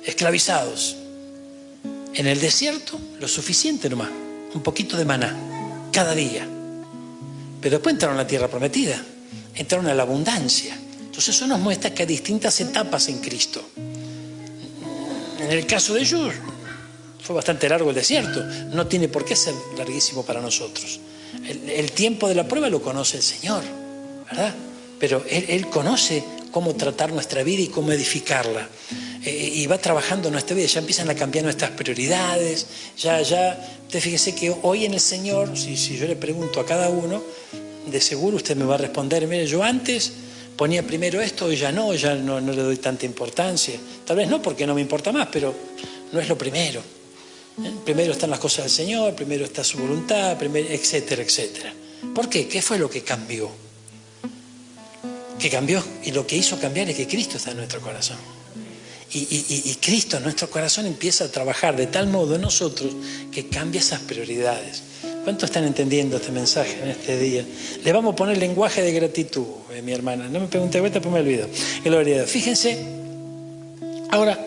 Esclavizados. En el desierto, lo suficiente nomás, un poquito de maná, cada día. Pero después entraron a la tierra prometida, entraron a la abundancia. Entonces eso nos muestra que hay distintas etapas en Cristo. En el caso de ellos, fue bastante largo el desierto, no tiene por qué ser larguísimo para nosotros. El tiempo de la prueba lo conoce el Señor, ¿verdad? Pero Él conoce cómo tratar nuestra vida y cómo edificarla. Y va trabajando en nuestra vida, ya empiezan a cambiar nuestras prioridades, usted fíjese que hoy en el Señor, si yo le pregunto a cada uno, de seguro usted me va a responder, mire, yo antes ponía primero esto, hoy ya no le doy tanta importancia. Tal vez no porque no me importa más, pero no es lo primero. Primero están las cosas del Señor, primero está su voluntad, etcétera, etcétera. ¿Por qué? ¿Qué fue lo que cambió? Que cambió, y lo que hizo cambiar es que Cristo está en nuestro corazón. Y Cristo en nuestro corazón empieza a trabajar de tal modo en nosotros que cambia esas prioridades. ¿Cuántos están entendiendo este mensaje en este día? Le vamos a poner lenguaje de gratitud, mi hermana. No me pregunte vuelta, pues me olvido. Gloria a Dios. Fíjense, ahora,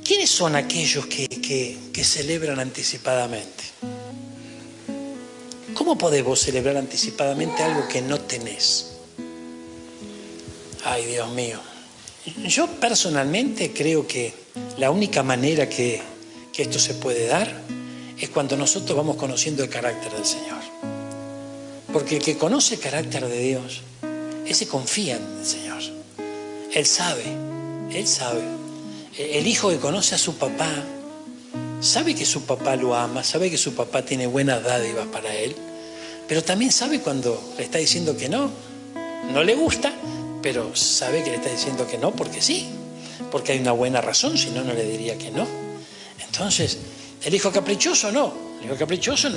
¿quiénes son aquellos que celebran anticipadamente? ¿Cómo podés vos celebrar anticipadamente algo que no tenés? Ay, Dios mío. Yo personalmente creo que la única manera que esto se puede dar es cuando nosotros vamos conociendo el carácter del Señor. Porque el que conoce el carácter de Dios, ese confía en el Señor. Él sabe. El hijo que conoce a su papá, sabe que su papá lo ama, sabe que su papá tiene buenas dádivas para él, pero también sabe cuando le está diciendo que no le gusta, pero sabe que le está diciendo que no porque sí, porque hay una buena razón, si no, no le diría que no. Entonces, el hijo caprichoso no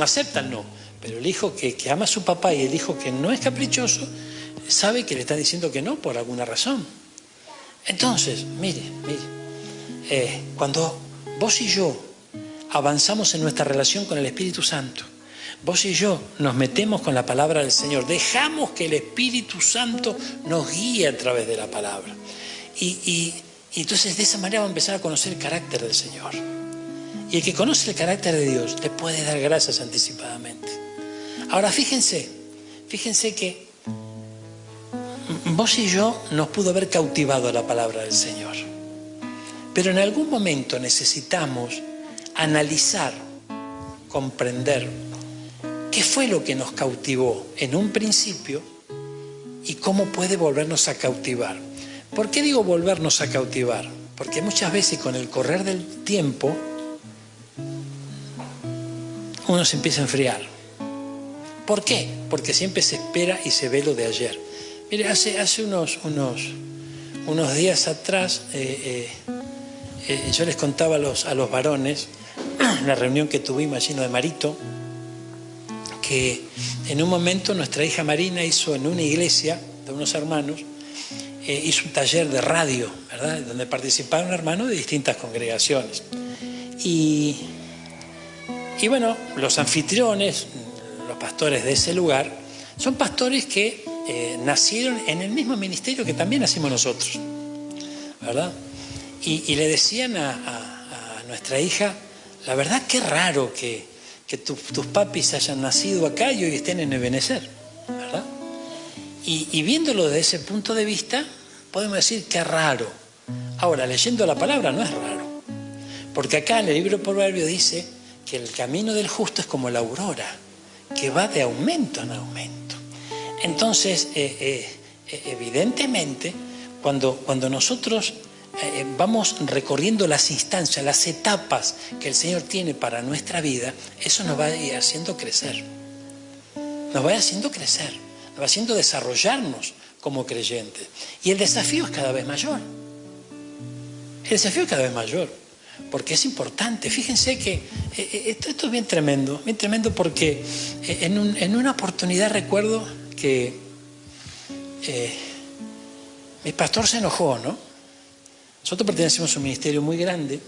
acepta el no, pero el hijo que ama a su papá y el hijo que no es caprichoso, sabe que le está diciendo que no por alguna razón. Entonces, mire, cuando vos y yo avanzamos en nuestra relación con el Espíritu Santo, vos y yo nos metemos con la palabra del Señor, dejamos que el Espíritu Santo nos guíe a través de la palabra. Y entonces de esa manera vamos a empezar a conocer el carácter del Señor. Y el que conoce el carácter de Dios le puede dar gracias anticipadamente. Ahora fíjense que vos y yo nos pudo haber cautivado la palabra del Señor. Pero en algún momento necesitamos analizar, comprender qué fue lo que nos cautivó en un principio y cómo puede volvernos a cautivar. ¿Por qué digo volvernos a cautivar? Porque muchas veces con el correr del tiempo uno se empieza a enfriar. ¿Por qué? Porque siempre se espera y se ve lo de ayer. Mire, hace unos días atrás yo les contaba a los varones la reunión que tuvimos allí en de Marito, que en un momento nuestra hija Marina hizo en una iglesia de unos hermanos, hizo un taller de radio, ¿verdad?, donde participaron hermanos de distintas congregaciones. Y bueno, los anfitriones, los pastores de ese lugar, son pastores que nacieron en el mismo ministerio que también nacimos nosotros, ¿verdad? Y le decían a nuestra hija, la verdad qué raro que tus papis hayan nacido acá y hoy estén en Ebenezer, ¿verdad? Y viéndolo desde ese punto de vista, podemos decir que es raro. Ahora, leyendo la palabra no es raro, porque acá en el libro de Proverbios dice que el camino del justo es como la aurora, que va de aumento en aumento. Entonces, evidentemente, cuando nosotros vamos recorriendo las instancias, las etapas que el Señor tiene para nuestra vida, eso nos va a ir haciendo crecer. Nos va haciendo crecer, nos va haciendo desarrollarnos como creyentes. Y el desafío es cada vez mayor. El desafío es cada vez mayor, porque es importante. Fíjense que esto es bien tremendo porque en una oportunidad recuerdo que mi pastor se enojó, ¿no? Nosotros pertenecemos a un ministerio muy grande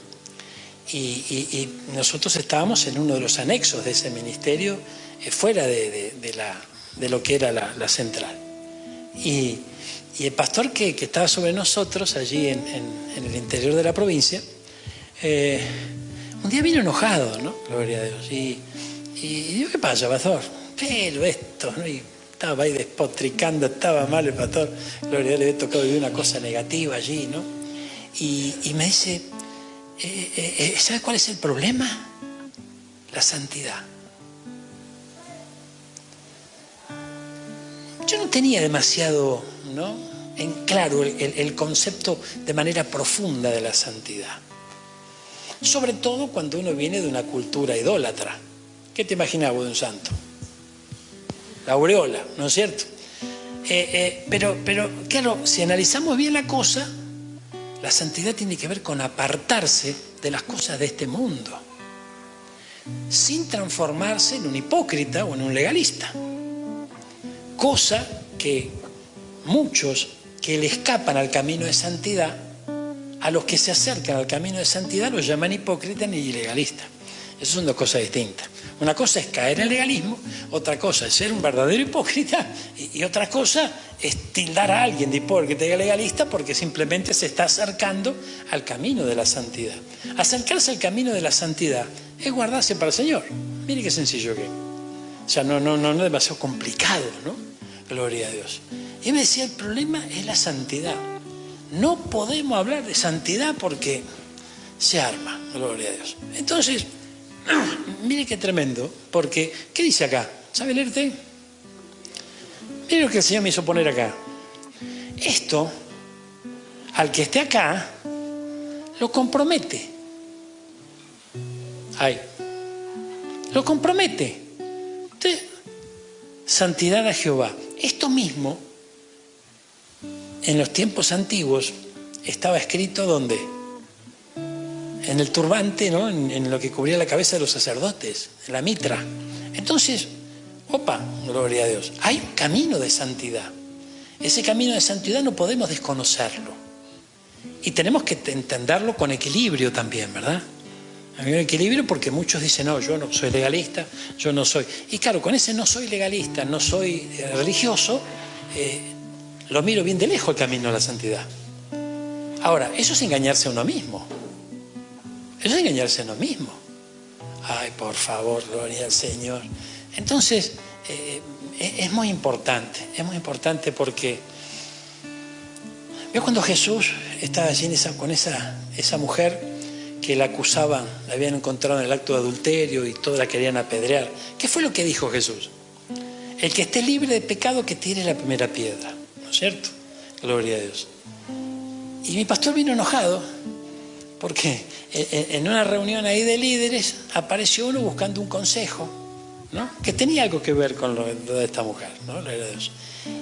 y nosotros estábamos en uno de los anexos de ese ministerio, fuera de lo que era la central. Y el pastor que estaba sobre nosotros, allí en el interior de la provincia, un día vino enojado, ¿no? Gloria a Dios. Y digo, ¿qué pasa, pastor? Pero esto, ¿no? Y estaba ahí despotricando, estaba mal el pastor. Gloria a Dios, le había tocado vivir una cosa negativa allí, ¿no? Y me dice, ¿sabe cuál es el problema? La santidad. Yo no tenía demasiado, ¿no?, en claro el concepto de manera profunda de la santidad. Sobre todo cuando uno viene de una cultura idólatra. ¿Qué te imaginabas de un santo? La aureola, ¿no es cierto? Pero claro, si analizamos bien la cosa, la santidad tiene que ver con apartarse de las cosas de este mundo, sin transformarse en un hipócrita o en un legalista. Cosa que muchos que le escapan al camino de santidad, a los que se acercan al camino de santidad los llaman hipócritas y legalistas. Esas son dos cosas distintas. Una cosa es caer en el legalismo, otra cosa es ser un verdadero hipócrita y otra cosa es tildar a alguien de hipócrita y legalista porque simplemente se está acercando al camino de la santidad. Acercarse al camino de la santidad es guardarse para el Señor. Mire qué sencillo que es. O sea, no es demasiado complicado, ¿no? Gloria a Dios. Y me decía, el problema es la santidad. No podemos hablar de santidad porque se arma, gloria a Dios. Entonces, mire qué tremendo, porque, ¿qué dice acá? ¿Sabe leerte? Mire lo que el Señor me hizo poner acá. Esto, al que esté acá, lo compromete. Ay, lo compromete. Usted, santidad a Jehová. Esto mismo, en los tiempos antiguos, estaba escrito ¿dónde? En el turbante, ¿no? En lo que cubría la cabeza de los sacerdotes, en la mitra. Entonces, gloria a Dios. Hay un camino de santidad. Ese camino de santidad no podemos desconocerlo. Y tenemos que entenderlo con equilibrio también, ¿verdad? Hay un equilibrio porque muchos dicen, no, yo no soy legalista, yo no soy. Y claro, con ese no soy legalista, no soy religioso, lo miro bien de lejos el camino a la santidad. Ahora, eso es engañarse a uno mismo. Eso es engañarse a uno mismo. Ay, por favor, gloria al Señor. Entonces, es muy importante porque veo cuando Jesús estaba allí con esa mujer que la acusaban, la habían encontrado en el acto de adulterio y todos la querían apedrear. ¿Qué fue lo que dijo Jesús? El que esté libre de pecado que tire la primera piedra, ¿no es cierto? Gloria a Dios. Y mi pastor vino enojado porque en una reunión ahí de líderes apareció uno buscando un consejo, ¿no? Que tenía algo que ver con lo de esta mujer, ¿no? Gloria a Dios.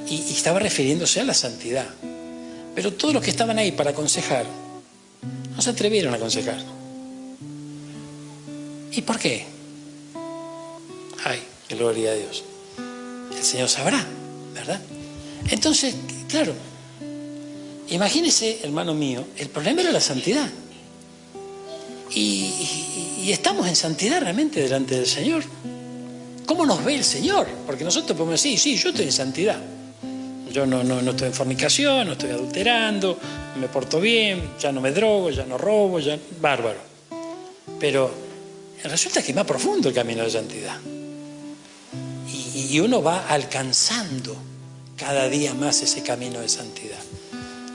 Y estaba refiriéndose a la santidad. Pero todos los que estaban ahí para aconsejar no se atrevieron a aconsejar. ¿Y por qué? Ay, Gloria a Dios. El Señor sabrá, ¿verdad? Entonces, claro, imagínese, hermano mío, el problema era la santidad. Y estamos en santidad realmente delante del Señor. ¿Cómo nos ve el Señor? Porque nosotros podemos decir, sí, yo estoy en santidad. Yo no estoy en fornicación, no estoy adulterando, me porto bien, ya no me drogo, ya no robo, ya bárbaro. Pero resulta que es más profundo el camino de santidad. Y uno va alcanzando cada día más ese camino de santidad.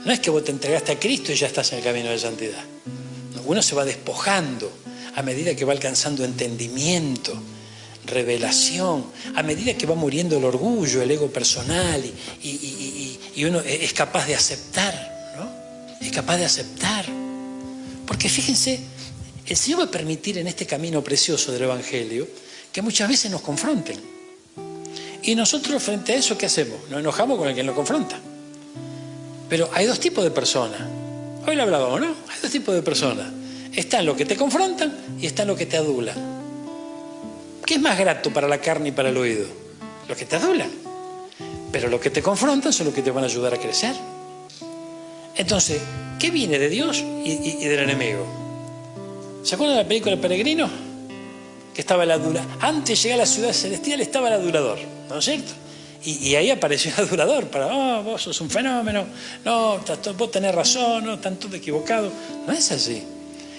No es que vos te entregaste a Cristo y ya estás en el camino de santidad. Uno se va despojando a medida que va alcanzando entendimiento, revelación, a medida que va muriendo el orgullo, el ego personal y uno es capaz de aceptar, ¿no? Es capaz de aceptar. Porque fíjense, el Señor va a permitir en este camino precioso del Evangelio que muchas veces nos confronten. Y nosotros frente a eso, ¿qué hacemos? Nos enojamos con el que nos confronta. Pero hay dos tipos de personas. Hoy lo hablábamos, ¿no? Hay dos tipos de personas. Están los que te confrontan y están los que te adulan. ¿Qué es más grato para la carne y para el oído? Los que te adulan. Pero los que te confrontan son los que te van a ayudar a crecer. Entonces, ¿qué viene de Dios y del enemigo? ¿Se acuerdan de la película El Peregrino? Que estaba el adulador. Antes de llegar a la ciudad celestial estaba el adulador, ¿no es cierto? Y ahí apareció el adulador para, vos sos un fenómeno, no, vos tenés razón, no, están todos equivocados. No es así.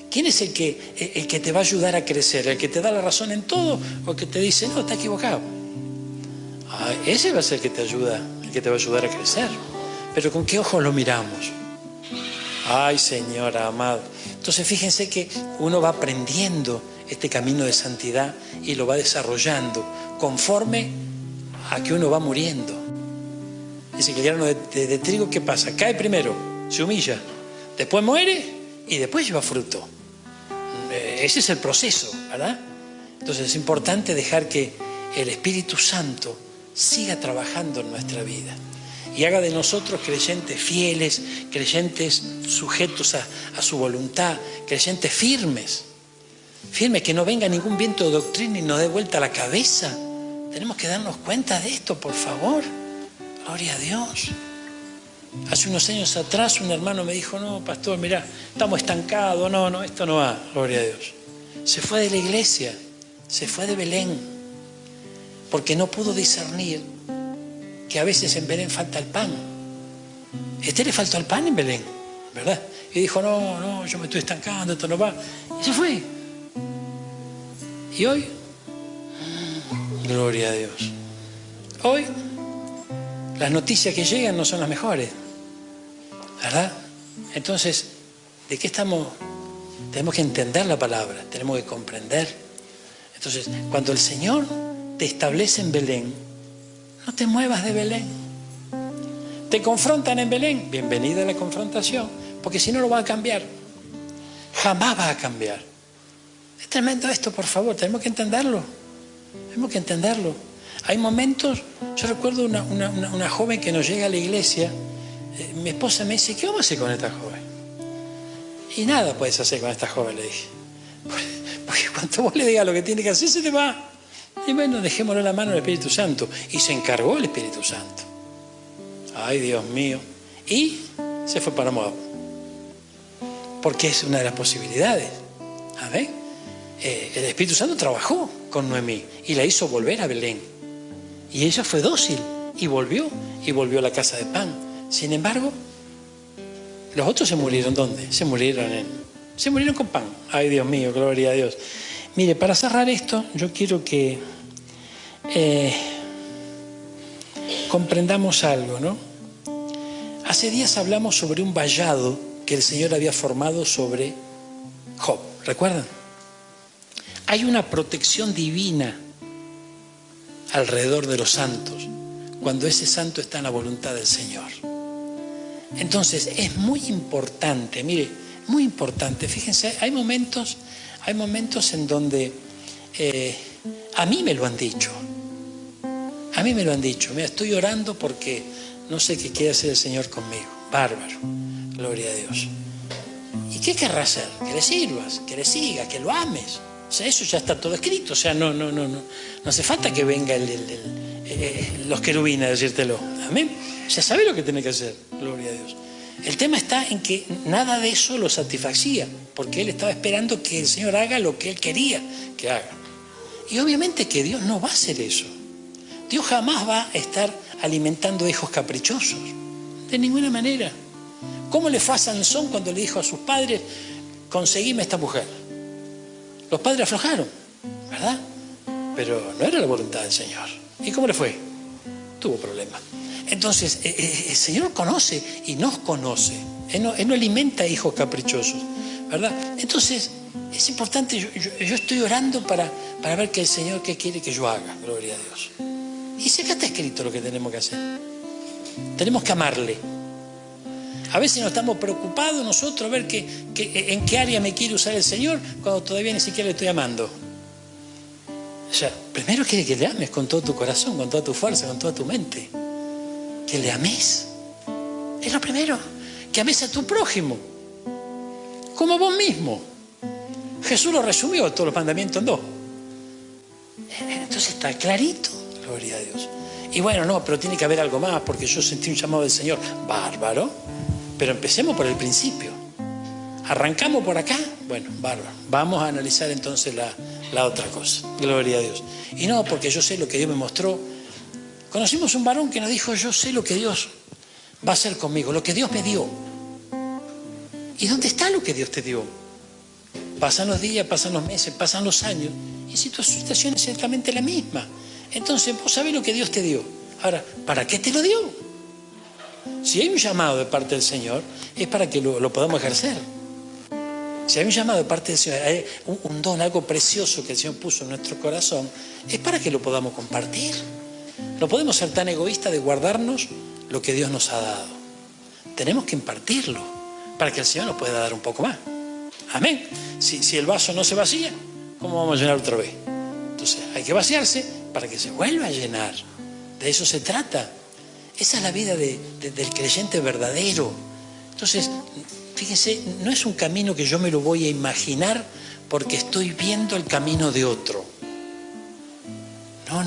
¿Quién es el que te va a ayudar a crecer? ¿El que te da la razón en todo o el que te dice, no, está equivocado? Ese va a ser el que te ayuda, el que te va a ayudar a crecer. Pero ¿con qué ojos lo miramos? Ay, Señor amado. Entonces fíjense que uno va aprendiendo este camino de santidad y lo va desarrollando conforme a que uno va muriendo. Dice que el grano de trigo, ¿qué pasa? Cae primero, se humilla, después muere y después lleva fruto. Ese es el proceso, ¿verdad? Entonces es importante dejar que el Espíritu Santo siga trabajando en nuestra vida y haga de nosotros creyentes fieles, creyentes sujetos a su voluntad, creyentes firmes, que no venga ningún viento de doctrina y nos dé vuelta la cabeza. Tenemos que darnos cuenta de esto, por favor. Gloria a Dios. Hace unos años atrás un hermano me dijo, no, pastor, mirá, estamos estancados, no, esto no va, gloria a Dios. Se fue de la iglesia, se fue de Belén, porque no pudo discernir que a veces en Belén falta el pan. Le faltó el pan en Belén, ¿verdad? Y dijo, no, yo me estoy estancando, esto no va. Y se fue. Y hoy, gloria a Dios. Hoy, las noticias que llegan no son las mejores, ¿verdad? Entonces, ¿de qué estamos? Tenemos que entender la palabra, tenemos que comprender. Entonces, cuando el Señor te establece en Belén, no te muevas de Belén. Te confrontan en Belén, bienvenida a la confrontación, porque si no lo va a cambiar. Jamás va a cambiar. Es tremendo esto, por favor, tenemos que entenderlo. Tenemos que entenderlo. Hay momentos, yo recuerdo una joven que nos llega a la iglesia, mi esposa me dice, ¿qué vamos a hacer con esta joven? Y nada puedes hacer con esta joven, le dije. Porque cuando vos le digas lo que tiene que hacer, se te va. Y bueno, dejémosle la mano al Espíritu Santo. Y se encargó el Espíritu Santo. Ay, Dios mío. Y se fue para Moab. Porque es una de las posibilidades. ¿Amén? El Espíritu Santo trabajó con Noemí y la hizo volver a Belén. Y ella fue dócil y volvió a la casa de pan. Sin embargo, los otros se murieron. ¿Dónde? Se murieron con pan. Ay, Dios mío, gloria a Dios. Mire, para cerrar esto, yo quiero que comprendamos algo, ¿no? Hace días hablamos sobre un vallado que el Señor había formado sobre Job. ¿Recuerdan? Hay una protección divina alrededor de los santos cuando ese santo está en la voluntad del Señor. Entonces es muy importante, mire, muy importante. Fíjense, hay momentos en donde a mí me lo han dicho. A mí me lo han dicho. Mira, estoy orando porque no sé qué quiere hacer el Señor conmigo. Bárbaro. Gloria a Dios. ¿Y qué querrá hacer? Que le sirvas, que le sigas, que lo ames. O sea, eso ya está todo escrito. O sea, no hace falta que venga los querubines a decírtelo. Amén. Ya sabés lo que tenés que hacer. Gloria a Dios. El tema está en que nada de eso lo satisfacía, porque él estaba esperando que el Señor haga lo que él quería que haga. Y obviamente que Dios no va a hacer eso. Dios jamás va a estar alimentando hijos caprichosos. De ninguna manera. ¿Cómo le fue a Sansón cuando le dijo a sus padres, conseguime esta mujer? Los padres aflojaron, ¿verdad? Pero no era la voluntad del Señor. ¿Y cómo le fue? Tuvo problemas. Entonces, el Señor conoce y nos conoce. Él no alimenta hijos caprichosos, ¿verdad? Entonces, es importante, yo estoy orando para ver que el Señor qué quiere que yo haga, gloria a Dios. Y si acá está escrito lo que tenemos que hacer. Tenemos que amarle. A veces nos estamos preocupados nosotros a ver en qué área me quiere usar el Señor cuando todavía ni siquiera le estoy amando. O sea, primero quiere que le ames con todo tu corazón, con toda tu fuerza, con toda tu mente. Que le ames. Es lo primero. Que ames a tu prójimo. Como vos mismo. Jesús lo resumió todos los mandamientos en 2. Entonces está clarito. Gloria a Dios. Y bueno, no, pero tiene que haber algo más porque yo sentí un llamado del Señor. Bárbaro. Pero empecemos por el principio. ¿Arrancamos por acá? Bueno, bárbaro. Vamos a analizar entonces la otra cosa. Gloria a Dios. Y no, porque yo sé lo que Dios me mostró. Conocimos un varón que nos dijo, yo sé lo que Dios va a hacer conmigo, lo que Dios me dio. ¿Y dónde está lo que Dios te dio? Pasan los días, pasan los meses, pasan los años, y si tu situación es exactamente la misma. Entonces vos sabés lo que Dios te dio. Ahora, ¿para qué te lo dio? Si hay un llamado de parte del Señor, es para que lo podamos ejercer. Si hay un llamado de parte del Señor, hay un don, algo precioso que el Señor puso en nuestro corazón, es para que lo podamos compartir. No podemos ser tan egoístas de guardarnos lo que Dios nos ha dado. Tenemos que impartirlo para que el Señor nos pueda dar un poco más. Amén. Si el vaso no se vacía, ¿cómo vamos a llenar otra vez? Entonces hay que vaciarse para que se vuelva a llenar. De eso se trata. Esa es la vida del creyente verdadero. Entonces, fíjense, no es un camino que yo me lo voy a imaginar porque estoy viendo el camino de otro. No,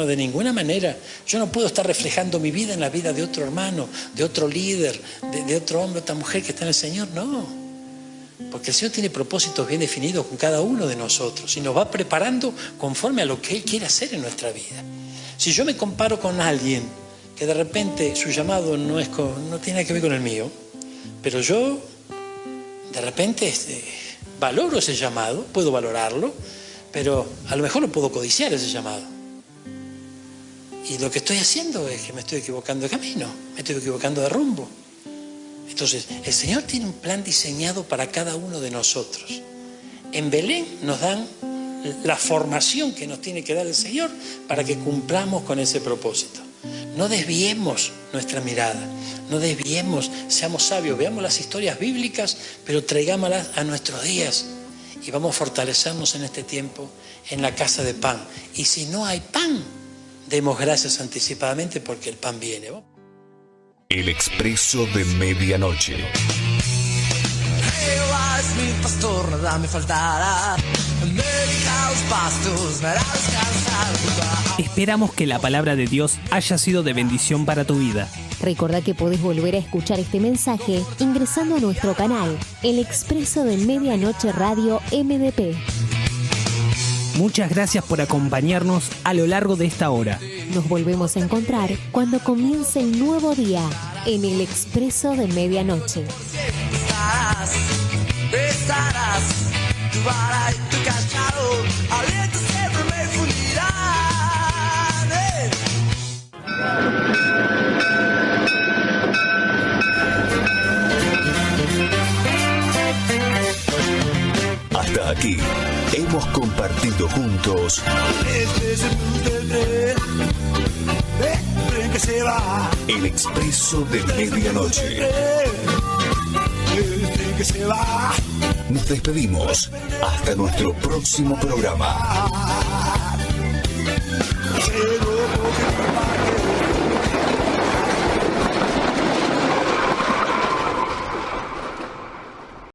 de ninguna manera. Yo no puedo estar reflejando mi vida en la vida de otro hermano, de otro líder, de otro hombre, otra mujer que está en el Señor, no. Porque el Señor tiene propósitos bien definidos con cada uno de nosotros y nos va preparando conforme a lo que Él quiere hacer en nuestra vida. Si yo me comparo con alguien que de repente su llamado no tiene nada que ver con el mío, pero yo de repente valoro ese llamado, puedo valorarlo, pero a lo mejor no puedo codiciar ese llamado. Y lo que estoy haciendo es que me estoy equivocando de camino, me estoy equivocando de rumbo. Entonces, el Señor tiene un plan diseñado para cada uno de nosotros. En Belén nos dan la formación que nos tiene que dar el Señor para que cumplamos con ese propósito. No desviemos nuestra mirada, no desviemos, seamos sabios, veamos las historias bíblicas, pero traigámoslas a nuestros días y vamos a fortalecernos en este tiempo en la casa de pan. Y si no hay pan, demos gracias anticipadamente porque el pan viene. El Expreso de Medianoche. Jehová es mi pastor, nada me faltará. Me dedica a los pastos, me hará descansar. Esperamos que la palabra de Dios haya sido de bendición para tu vida. Recordá que podés volver a escuchar este mensaje ingresando a nuestro canal, El Expreso de Medianoche Radio MDP. Muchas gracias por acompañarnos a lo largo de esta hora. Nos volvemos a encontrar cuando comience el nuevo día en El Expreso de Medianoche. Estarás, tu vara y tu cachado, aliento siempre me fundirán. Hasta aquí hemos compartido juntos Que se va. El Expreso de Medianoche. Que se va. Nos despedimos hasta nuestro próximo programa. Llegó porque